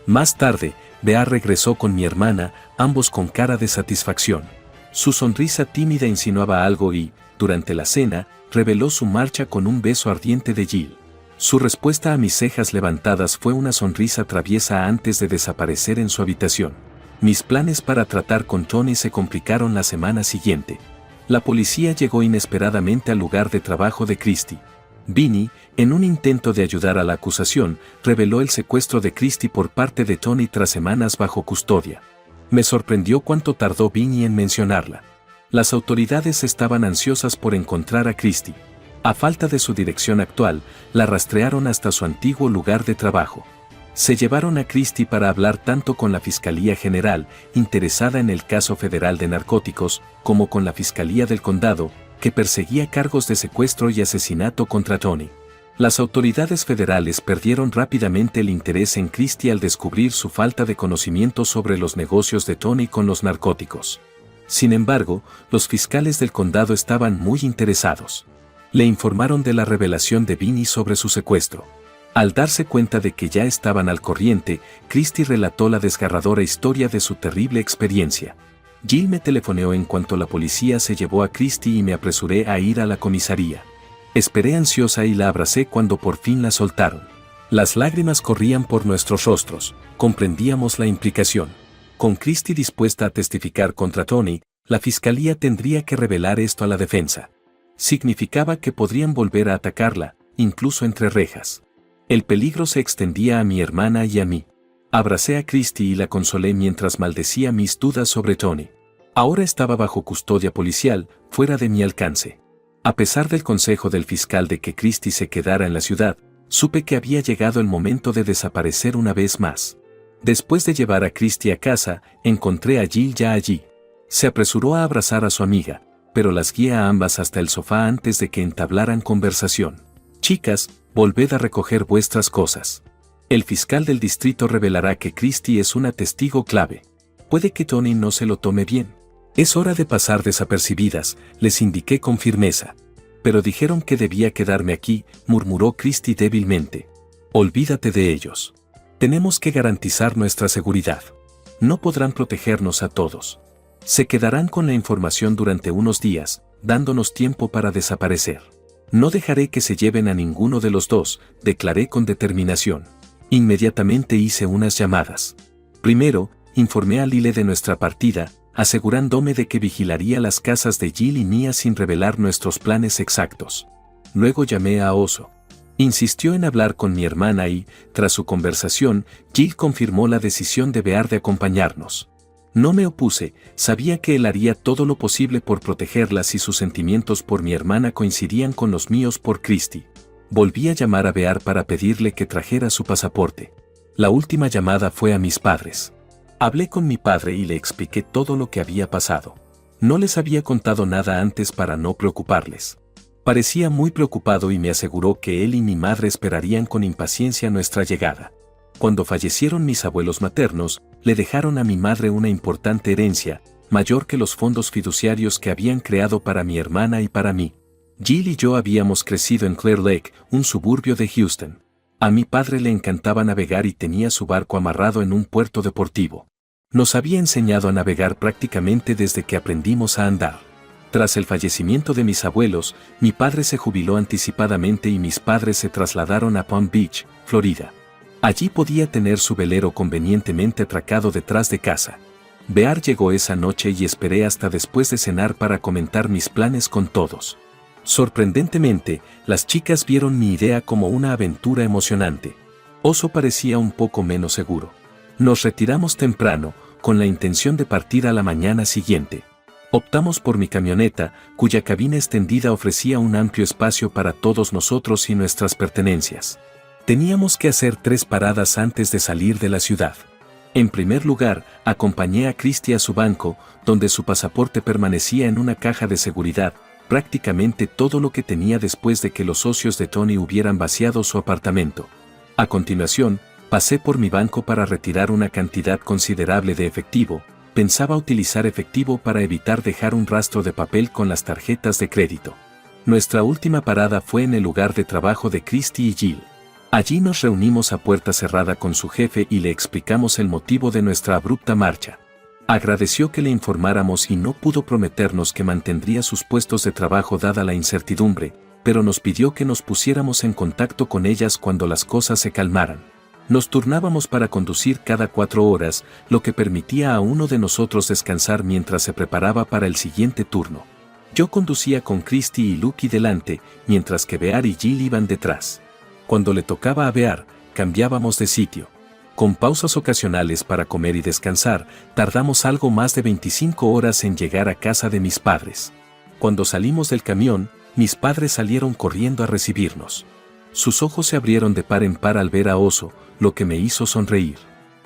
S1: Más tarde, Bea regresó con mi hermana, ambos con cara de satisfacción. Su sonrisa tímida insinuaba algo y, durante la cena, reveló su marcha con un beso ardiente de Jill. Su respuesta a mis cejas levantadas fue una sonrisa traviesa antes de desaparecer en su habitación. Mis planes para tratar con Tony se complicaron la semana siguiente. La policía llegó inesperadamente al lugar de trabajo de Christy. Vinny, en un intento de ayudar a la acusación, reveló el secuestro de Christy por parte de Tony tras semanas bajo custodia. Me sorprendió cuánto tardó Vinny en mencionarla. Las autoridades estaban ansiosas por encontrar a Christy. A falta de su dirección actual, la rastrearon hasta su antiguo lugar de trabajo. Se llevaron a Christy para hablar tanto con la Fiscalía General, interesada en el caso federal de narcóticos, como con la Fiscalía del Condado, que perseguía cargos de secuestro y asesinato contra Tony. Las autoridades federales perdieron rápidamente el interés en Christy al descubrir su falta de conocimiento sobre los negocios de Tony con los narcóticos. Sin embargo, los fiscales del condado estaban muy interesados. Le informaron de la revelación de Vinny sobre su secuestro. Al darse cuenta de que ya estaban al corriente, Christy relató la desgarradora historia de su terrible experiencia. Jill me telefoneó en cuanto la policía se llevó a Christy y me apresuré a ir a la comisaría. Esperé ansiosa y la abracé cuando por fin la soltaron. Las lágrimas corrían por nuestros rostros, comprendíamos la implicación. Con Christie dispuesta a testificar contra Tony, la fiscalía tendría que revelar esto a la defensa. Significaba que podrían volver a atacarla, incluso entre rejas. El peligro se extendía a mi hermana y a mí. Abracé a Christie y la consolé mientras maldecía mis dudas sobre Tony. Ahora estaba bajo custodia policial, fuera de mi alcance. A pesar del consejo del fiscal de que Christie se quedara en la ciudad, supe que había llegado el momento de desaparecer una vez más. Después de llevar a Christie a casa, encontré a Jill ya allí. Se apresuró a abrazar a su amiga, pero las guié a ambas hasta el sofá antes de que entablaran conversación. Chicas, volved a recoger vuestras cosas. El fiscal del distrito revelará que Christie es una testigo clave. Puede que Tony no se lo tome bien. Es hora de pasar desapercibidas, les indiqué con firmeza. Pero dijeron que debía quedarme aquí, murmuró Christie débilmente. Olvídate de ellos. Tenemos que garantizar nuestra seguridad. No podrán protegernos a todos. Se quedarán con la información durante unos días, dándonos tiempo para desaparecer. No dejaré que se lleven a ninguno de los dos, declaré con determinación. Inmediatamente hice unas llamadas. Primero, informé a Lyle de nuestra partida, asegurándome de que vigilaría las casas de Jill y mía sin revelar nuestros planes exactos. Luego llamé a Oso. Insistió en hablar con mi hermana y, tras su conversación, Jill confirmó la decisión de Bear de acompañarnos. No me opuse, sabía que él haría todo lo posible por protegerlas y sus sentimientos por mi hermana coincidían con los míos por Christie. Volví a llamar a Bear para pedirle que trajera su pasaporte. La última llamada fue a mis padres. Hablé con mi padre y le expliqué todo lo que había pasado. No les había contado nada antes para no preocuparles. Parecía muy preocupado y me aseguró que él y mi madre esperarían con impaciencia nuestra llegada. Cuando fallecieron mis abuelos maternos, le dejaron a mi madre una importante herencia, mayor que los fondos fiduciarios que habían creado para mi hermana y para mí. Jill y yo habíamos crecido en Clear Lake, un suburbio de Houston. A mi padre le encantaba navegar y tenía su barco amarrado en un puerto deportivo. Nos había enseñado a navegar prácticamente desde que aprendimos a andar. Tras el fallecimiento de mis abuelos, mi padre se jubiló anticipadamente y mis padres se trasladaron a Palm Beach, Florida. Allí podía tener su velero convenientemente atracado detrás de casa. Bear llegó esa noche y esperé hasta después de cenar para comentar mis planes con todos. Sorprendentemente, las chicas vieron mi idea como una aventura emocionante. Oso parecía un poco menos seguro. Nos retiramos temprano, con la intención de partir a la mañana siguiente. Optamos por mi camioneta, cuya cabina extendida ofrecía un amplio espacio para todos nosotros y nuestras pertenencias. Teníamos que hacer 3 paradas antes de salir de la ciudad. En primer lugar, acompañé a Christie a su banco, donde su pasaporte permanecía en una caja de seguridad, prácticamente todo lo que tenía después de que los socios de Tony hubieran vaciado su apartamento. A continuación, pasé por mi banco para retirar una cantidad considerable de efectivo. Pensaba utilizar efectivo para evitar dejar un rastro de papel con las tarjetas de crédito. Nuestra última parada fue en el lugar de trabajo de Christie y Jill. Allí nos reunimos a puerta cerrada con su jefe y le explicamos el motivo de nuestra abrupta marcha. Agradeció que le informáramos y no pudo prometernos que mantendría sus puestos de trabajo dada la incertidumbre, pero nos pidió que nos pusiéramos en contacto con ellas cuando las cosas se calmaran. Nos turnábamos para conducir cada 4 horas, lo que permitía a uno de nosotros descansar mientras se preparaba para el siguiente turno. Yo conducía con Christie y Lucky delante, mientras que Bear y Jill iban detrás. Cuando le tocaba a Bear, cambiábamos de sitio. Con pausas ocasionales para comer y descansar, tardamos algo más de 25 horas en llegar a casa de mis padres. Cuando salimos del camión, mis padres salieron corriendo a recibirnos. Sus ojos se abrieron de par en par al ver a Oso, lo que me hizo sonreír.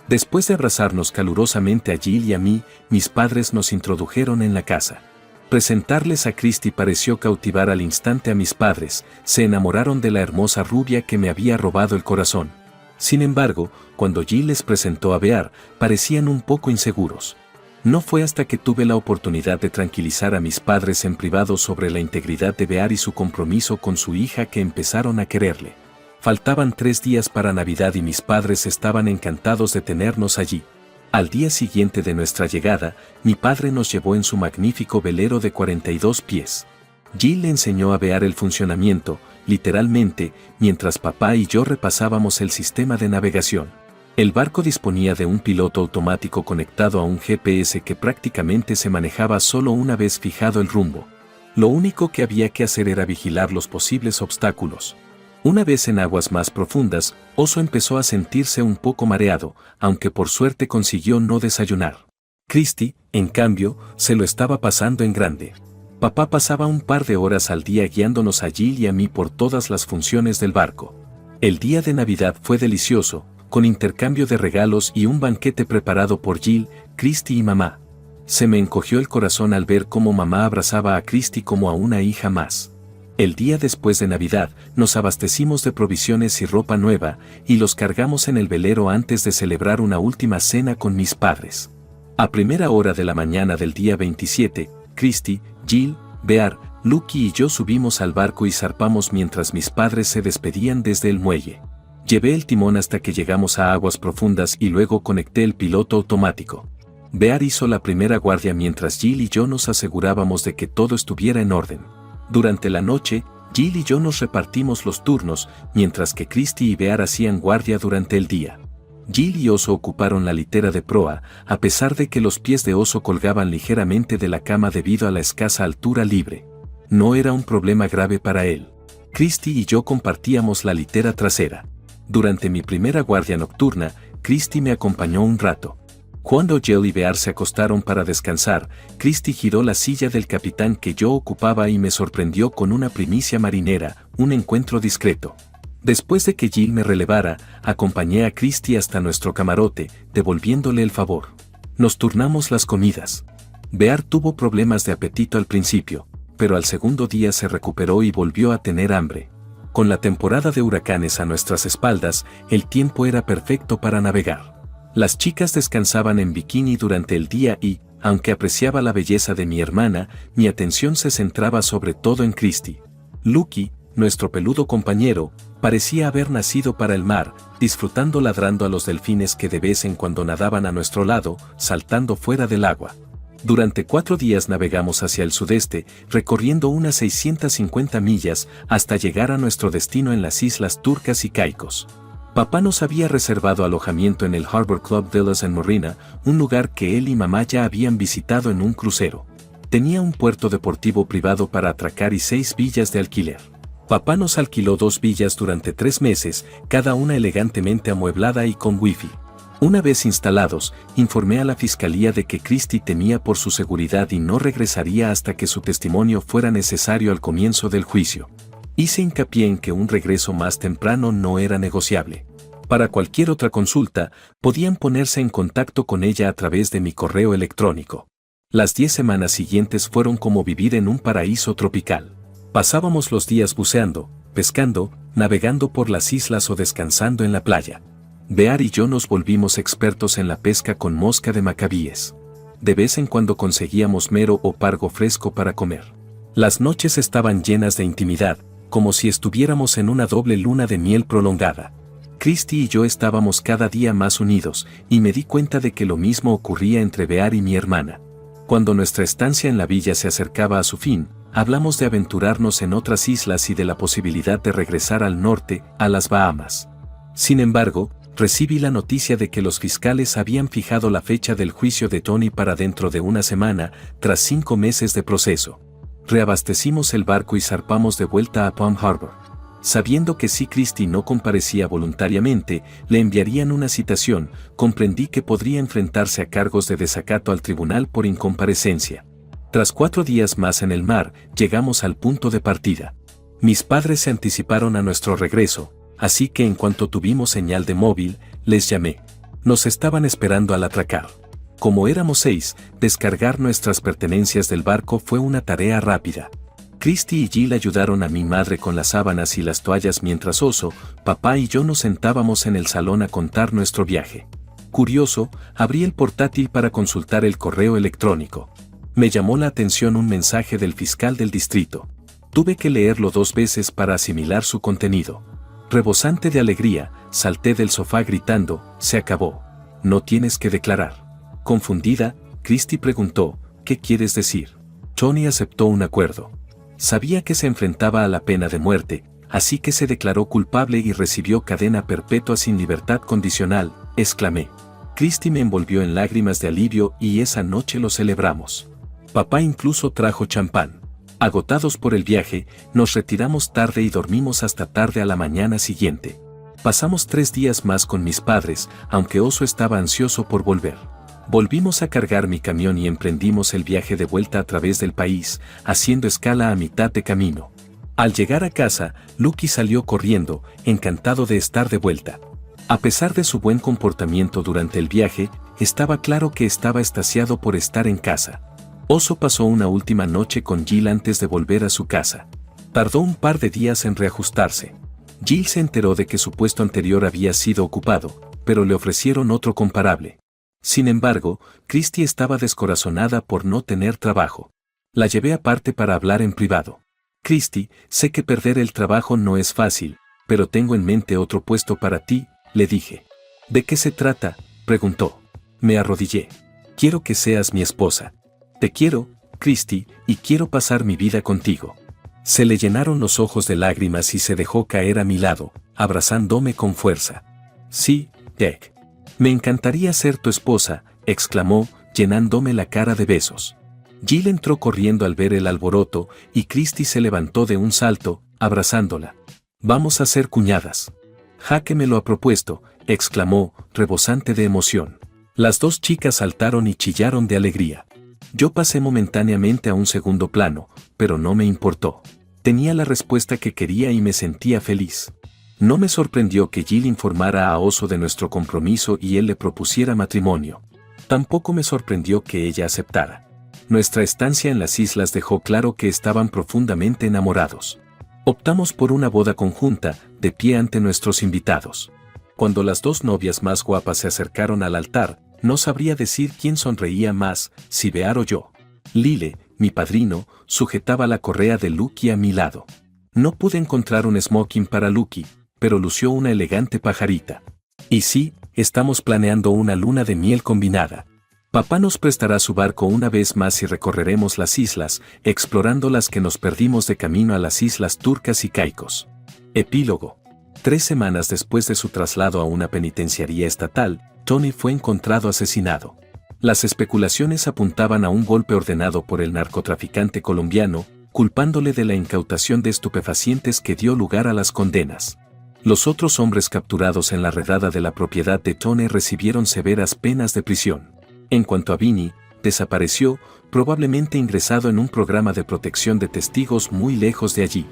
S1: Después de abrazarnos calurosamente a Jill y a mí, mis padres nos introdujeron en la casa. Presentarles a Christie pareció cautivar al instante a mis padres, se enamoraron de la hermosa rubia que me había robado el corazón. Sin embargo, cuando Jill les presentó a Bear, parecían un poco inseguros. No fue hasta que tuve la oportunidad de tranquilizar a mis padres en privado sobre la integridad de Bear y su compromiso con su hija que empezaron a quererle. Faltaban 3 días para Navidad y mis padres estaban encantados de tenernos allí. Al día siguiente de nuestra llegada, mi padre nos llevó en su magnífico velero de 42 pies. Jill le enseñó a Bear el funcionamiento, literalmente, mientras papá y yo repasábamos el sistema de navegación. El barco disponía de un piloto automático conectado a un GPS que prácticamente se manejaba solo una vez fijado el rumbo. Lo único que había que hacer era vigilar los posibles obstáculos. Una vez en aguas más profundas, Oso empezó a sentirse un poco mareado, aunque por suerte consiguió no desayunar. Christy, en cambio, se lo estaba pasando en grande. Papá pasaba un par de horas al día guiándonos a Jill y a mí por todas las funciones del barco. El día de Navidad fue delicioso, con intercambio de regalos y un banquete preparado por Jill, Christy y mamá. Se me encogió el corazón al ver cómo mamá abrazaba a Christy como a una hija más. El día después de Navidad, nos abastecimos de provisiones y ropa nueva, y los cargamos en el velero antes de celebrar una última cena con mis padres. A primera hora de la mañana del día 27, Christy, Jill, Bear, Lucky y yo subimos al barco y zarpamos mientras mis padres se despedían desde el muelle. Llevé el timón hasta que llegamos a aguas profundas y luego conecté el piloto automático. Bear hizo la primera guardia mientras Jill y yo nos asegurábamos de que todo estuviera en orden. Durante la noche, Jill y yo nos repartimos los turnos, mientras que Christy y Bear hacían guardia durante el día. Jill y Oso ocuparon la litera de proa, a pesar de que los pies de Oso colgaban ligeramente de la cama debido a la escasa altura libre. No era un problema grave para él. Christy y yo compartíamos la litera trasera. Durante mi primera guardia nocturna, Christy me acompañó un rato. Cuando Jill y Bear se acostaron para descansar, Christy giró la silla del capitán que yo ocupaba y me sorprendió con una primicia marinera, un encuentro discreto. Después de que Jill me relevara, acompañé a Christy hasta nuestro camarote, devolviéndole el favor. Nos turnamos las comidas. Bear tuvo problemas de apetito al principio, pero al segundo día se recuperó y volvió a tener hambre. Con la temporada de huracanes a nuestras espaldas, el tiempo era perfecto para navegar. Las chicas descansaban en bikini durante el día y, aunque apreciaba la belleza de mi hermana, mi atención se centraba sobre todo en Christy. Lucky, nuestro peludo compañero, parecía haber nacido para el mar, disfrutando ladrando a los delfines que de vez en cuando nadaban a nuestro lado, saltando fuera del agua. Durante 4 días navegamos hacia el sudeste, recorriendo unas 650 millas hasta llegar a nuestro destino en las Islas Turcas y Caicos. Papá nos había reservado alojamiento en el Harbor Club Villas en Marina, un lugar que él y mamá ya habían visitado en un crucero. Tenía un puerto deportivo privado para atracar y 6 villas de alquiler. Papá nos alquiló 2 villas durante 3 meses, cada una elegantemente amueblada y con wifi. Una vez instalados, informé a la fiscalía de que Christy temía por su seguridad y no regresaría hasta que su testimonio fuera necesario al comienzo del juicio. Hice hincapié en que un regreso más temprano no era negociable. Para cualquier otra consulta, podían ponerse en contacto con ella a través de mi correo electrónico. Las 10 semanas siguientes fueron como vivir en un paraíso tropical. Pasábamos los días buceando, pescando, navegando por las islas o descansando en la playa. Bear y yo nos volvimos expertos en la pesca con mosca de macabíes. De vez en cuando conseguíamos mero o pargo fresco para comer. Las noches estaban llenas de intimidad, como si estuviéramos en una doble luna de miel prolongada. Christy y yo estábamos cada día más unidos, y me di cuenta de que lo mismo ocurría entre Bear y mi hermana. Cuando nuestra estancia en la villa se acercaba a su fin, hablamos de aventurarnos en otras islas y de la posibilidad de regresar al norte, a las Bahamas. Sin embargo, recibí la noticia de que los fiscales habían fijado la fecha del juicio de Tony para dentro de una semana, tras 5 meses de proceso. Reabastecimos el barco y zarpamos de vuelta a Palm Harbor. Sabiendo que si Christy no comparecía voluntariamente, le enviarían una citación, comprendí que podría enfrentarse a cargos de desacato al tribunal por incomparecencia. Tras 4 días más en el mar, llegamos al punto de partida. Mis padres se anticiparon a nuestro regreso, así que en cuanto tuvimos señal de móvil, les llamé. Nos estaban esperando al atracar. Como éramos 6, descargar nuestras pertenencias del barco fue una tarea rápida. Christy y Jill ayudaron a mi madre con las sábanas y las toallas mientras Oso, papá y yo nos sentábamos en el salón a contar nuestro viaje. Curioso, abrí el portátil para consultar el correo electrónico. Me llamó la atención un mensaje del fiscal del distrito. Tuve que leerlo 2 veces para asimilar su contenido. Rebosante de alegría, salté del sofá gritando, «Se acabó. No tienes que declarar». Confundida, Christy preguntó, «¿Qué quieres decir?». Tony aceptó un acuerdo. Sabía que se enfrentaba a la pena de muerte, así que se declaró culpable y recibió cadena perpetua sin libertad condicional, exclamé. Christy me envolvió en lágrimas de alivio y esa noche lo celebramos. Papá incluso trajo champán. Agotados por el viaje, nos retiramos tarde y dormimos hasta tarde a la mañana siguiente. Pasamos 3 días más con mis padres, aunque Oso estaba ansioso por volver. Volvimos a cargar mi camión y emprendimos el viaje de vuelta a través del país, haciendo escala a mitad de camino. Al llegar a casa, Lucky salió corriendo, encantado de estar de vuelta. A pesar de su buen comportamiento durante el viaje, estaba claro que estaba extasiado por estar en casa. Oso pasó una última noche con Jill antes de volver a su casa. Tardó un par de días en reajustarse. Jill se enteró de que su puesto anterior había sido ocupado, pero le ofrecieron otro comparable. Sin embargo, Christy estaba descorazonada por no tener trabajo. La llevé aparte para hablar en privado. Christy, sé que perder el trabajo no es fácil, pero tengo en mente otro puesto para ti, le dije. ¿De qué se trata?, preguntó. Me arrodillé. Quiero que seas mi esposa. Te quiero, Christy, y quiero pasar mi vida contigo. Se le llenaron los ojos de lágrimas y se dejó caer a mi lado, abrazándome con fuerza. Sí, Jack. Me encantaría ser tu esposa, exclamó, llenándome la cara de besos. Jill entró corriendo al ver el alboroto y Christy se levantó de un salto, abrazándola. Vamos a ser cuñadas. Jaque me lo ha propuesto, exclamó, rebosante de emoción. Las 2 chicas saltaron y chillaron de alegría. Yo pasé momentáneamente a un segundo plano, pero no me importó. Tenía la respuesta que quería y me sentía feliz. No me sorprendió que Jill informara a Oso de nuestro compromiso y él le propusiera matrimonio. Tampoco me sorprendió que ella aceptara. Nuestra estancia en las islas dejó claro que estaban profundamente enamorados. Optamos por una boda conjunta, de pie ante nuestros invitados. Cuando las 2 novias más guapas se acercaron al altar, no sabría decir quién sonreía más, si Bear o yo. Lyle, mi padrino, sujetaba la correa de Lucky a mi lado. No pude encontrar un smoking para Lucky, pero lució una elegante pajarita. Y sí, estamos planeando una luna de miel combinada. Papá nos prestará su barco una vez más y recorreremos las islas, explorando las que nos perdimos de camino a las islas Turcas y Caicos. Epílogo. 3 semanas después de su traslado a una penitenciaría estatal, Tony fue encontrado asesinado. Las especulaciones apuntaban a un golpe ordenado por el narcotraficante colombiano, culpándole de la incautación de estupefacientes que dio lugar a las condenas. Los otros hombres capturados en la redada de la propiedad de Tony recibieron severas penas de prisión. En cuanto a Vinny, desapareció, probablemente ingresado en un programa de protección de testigos muy lejos de allí.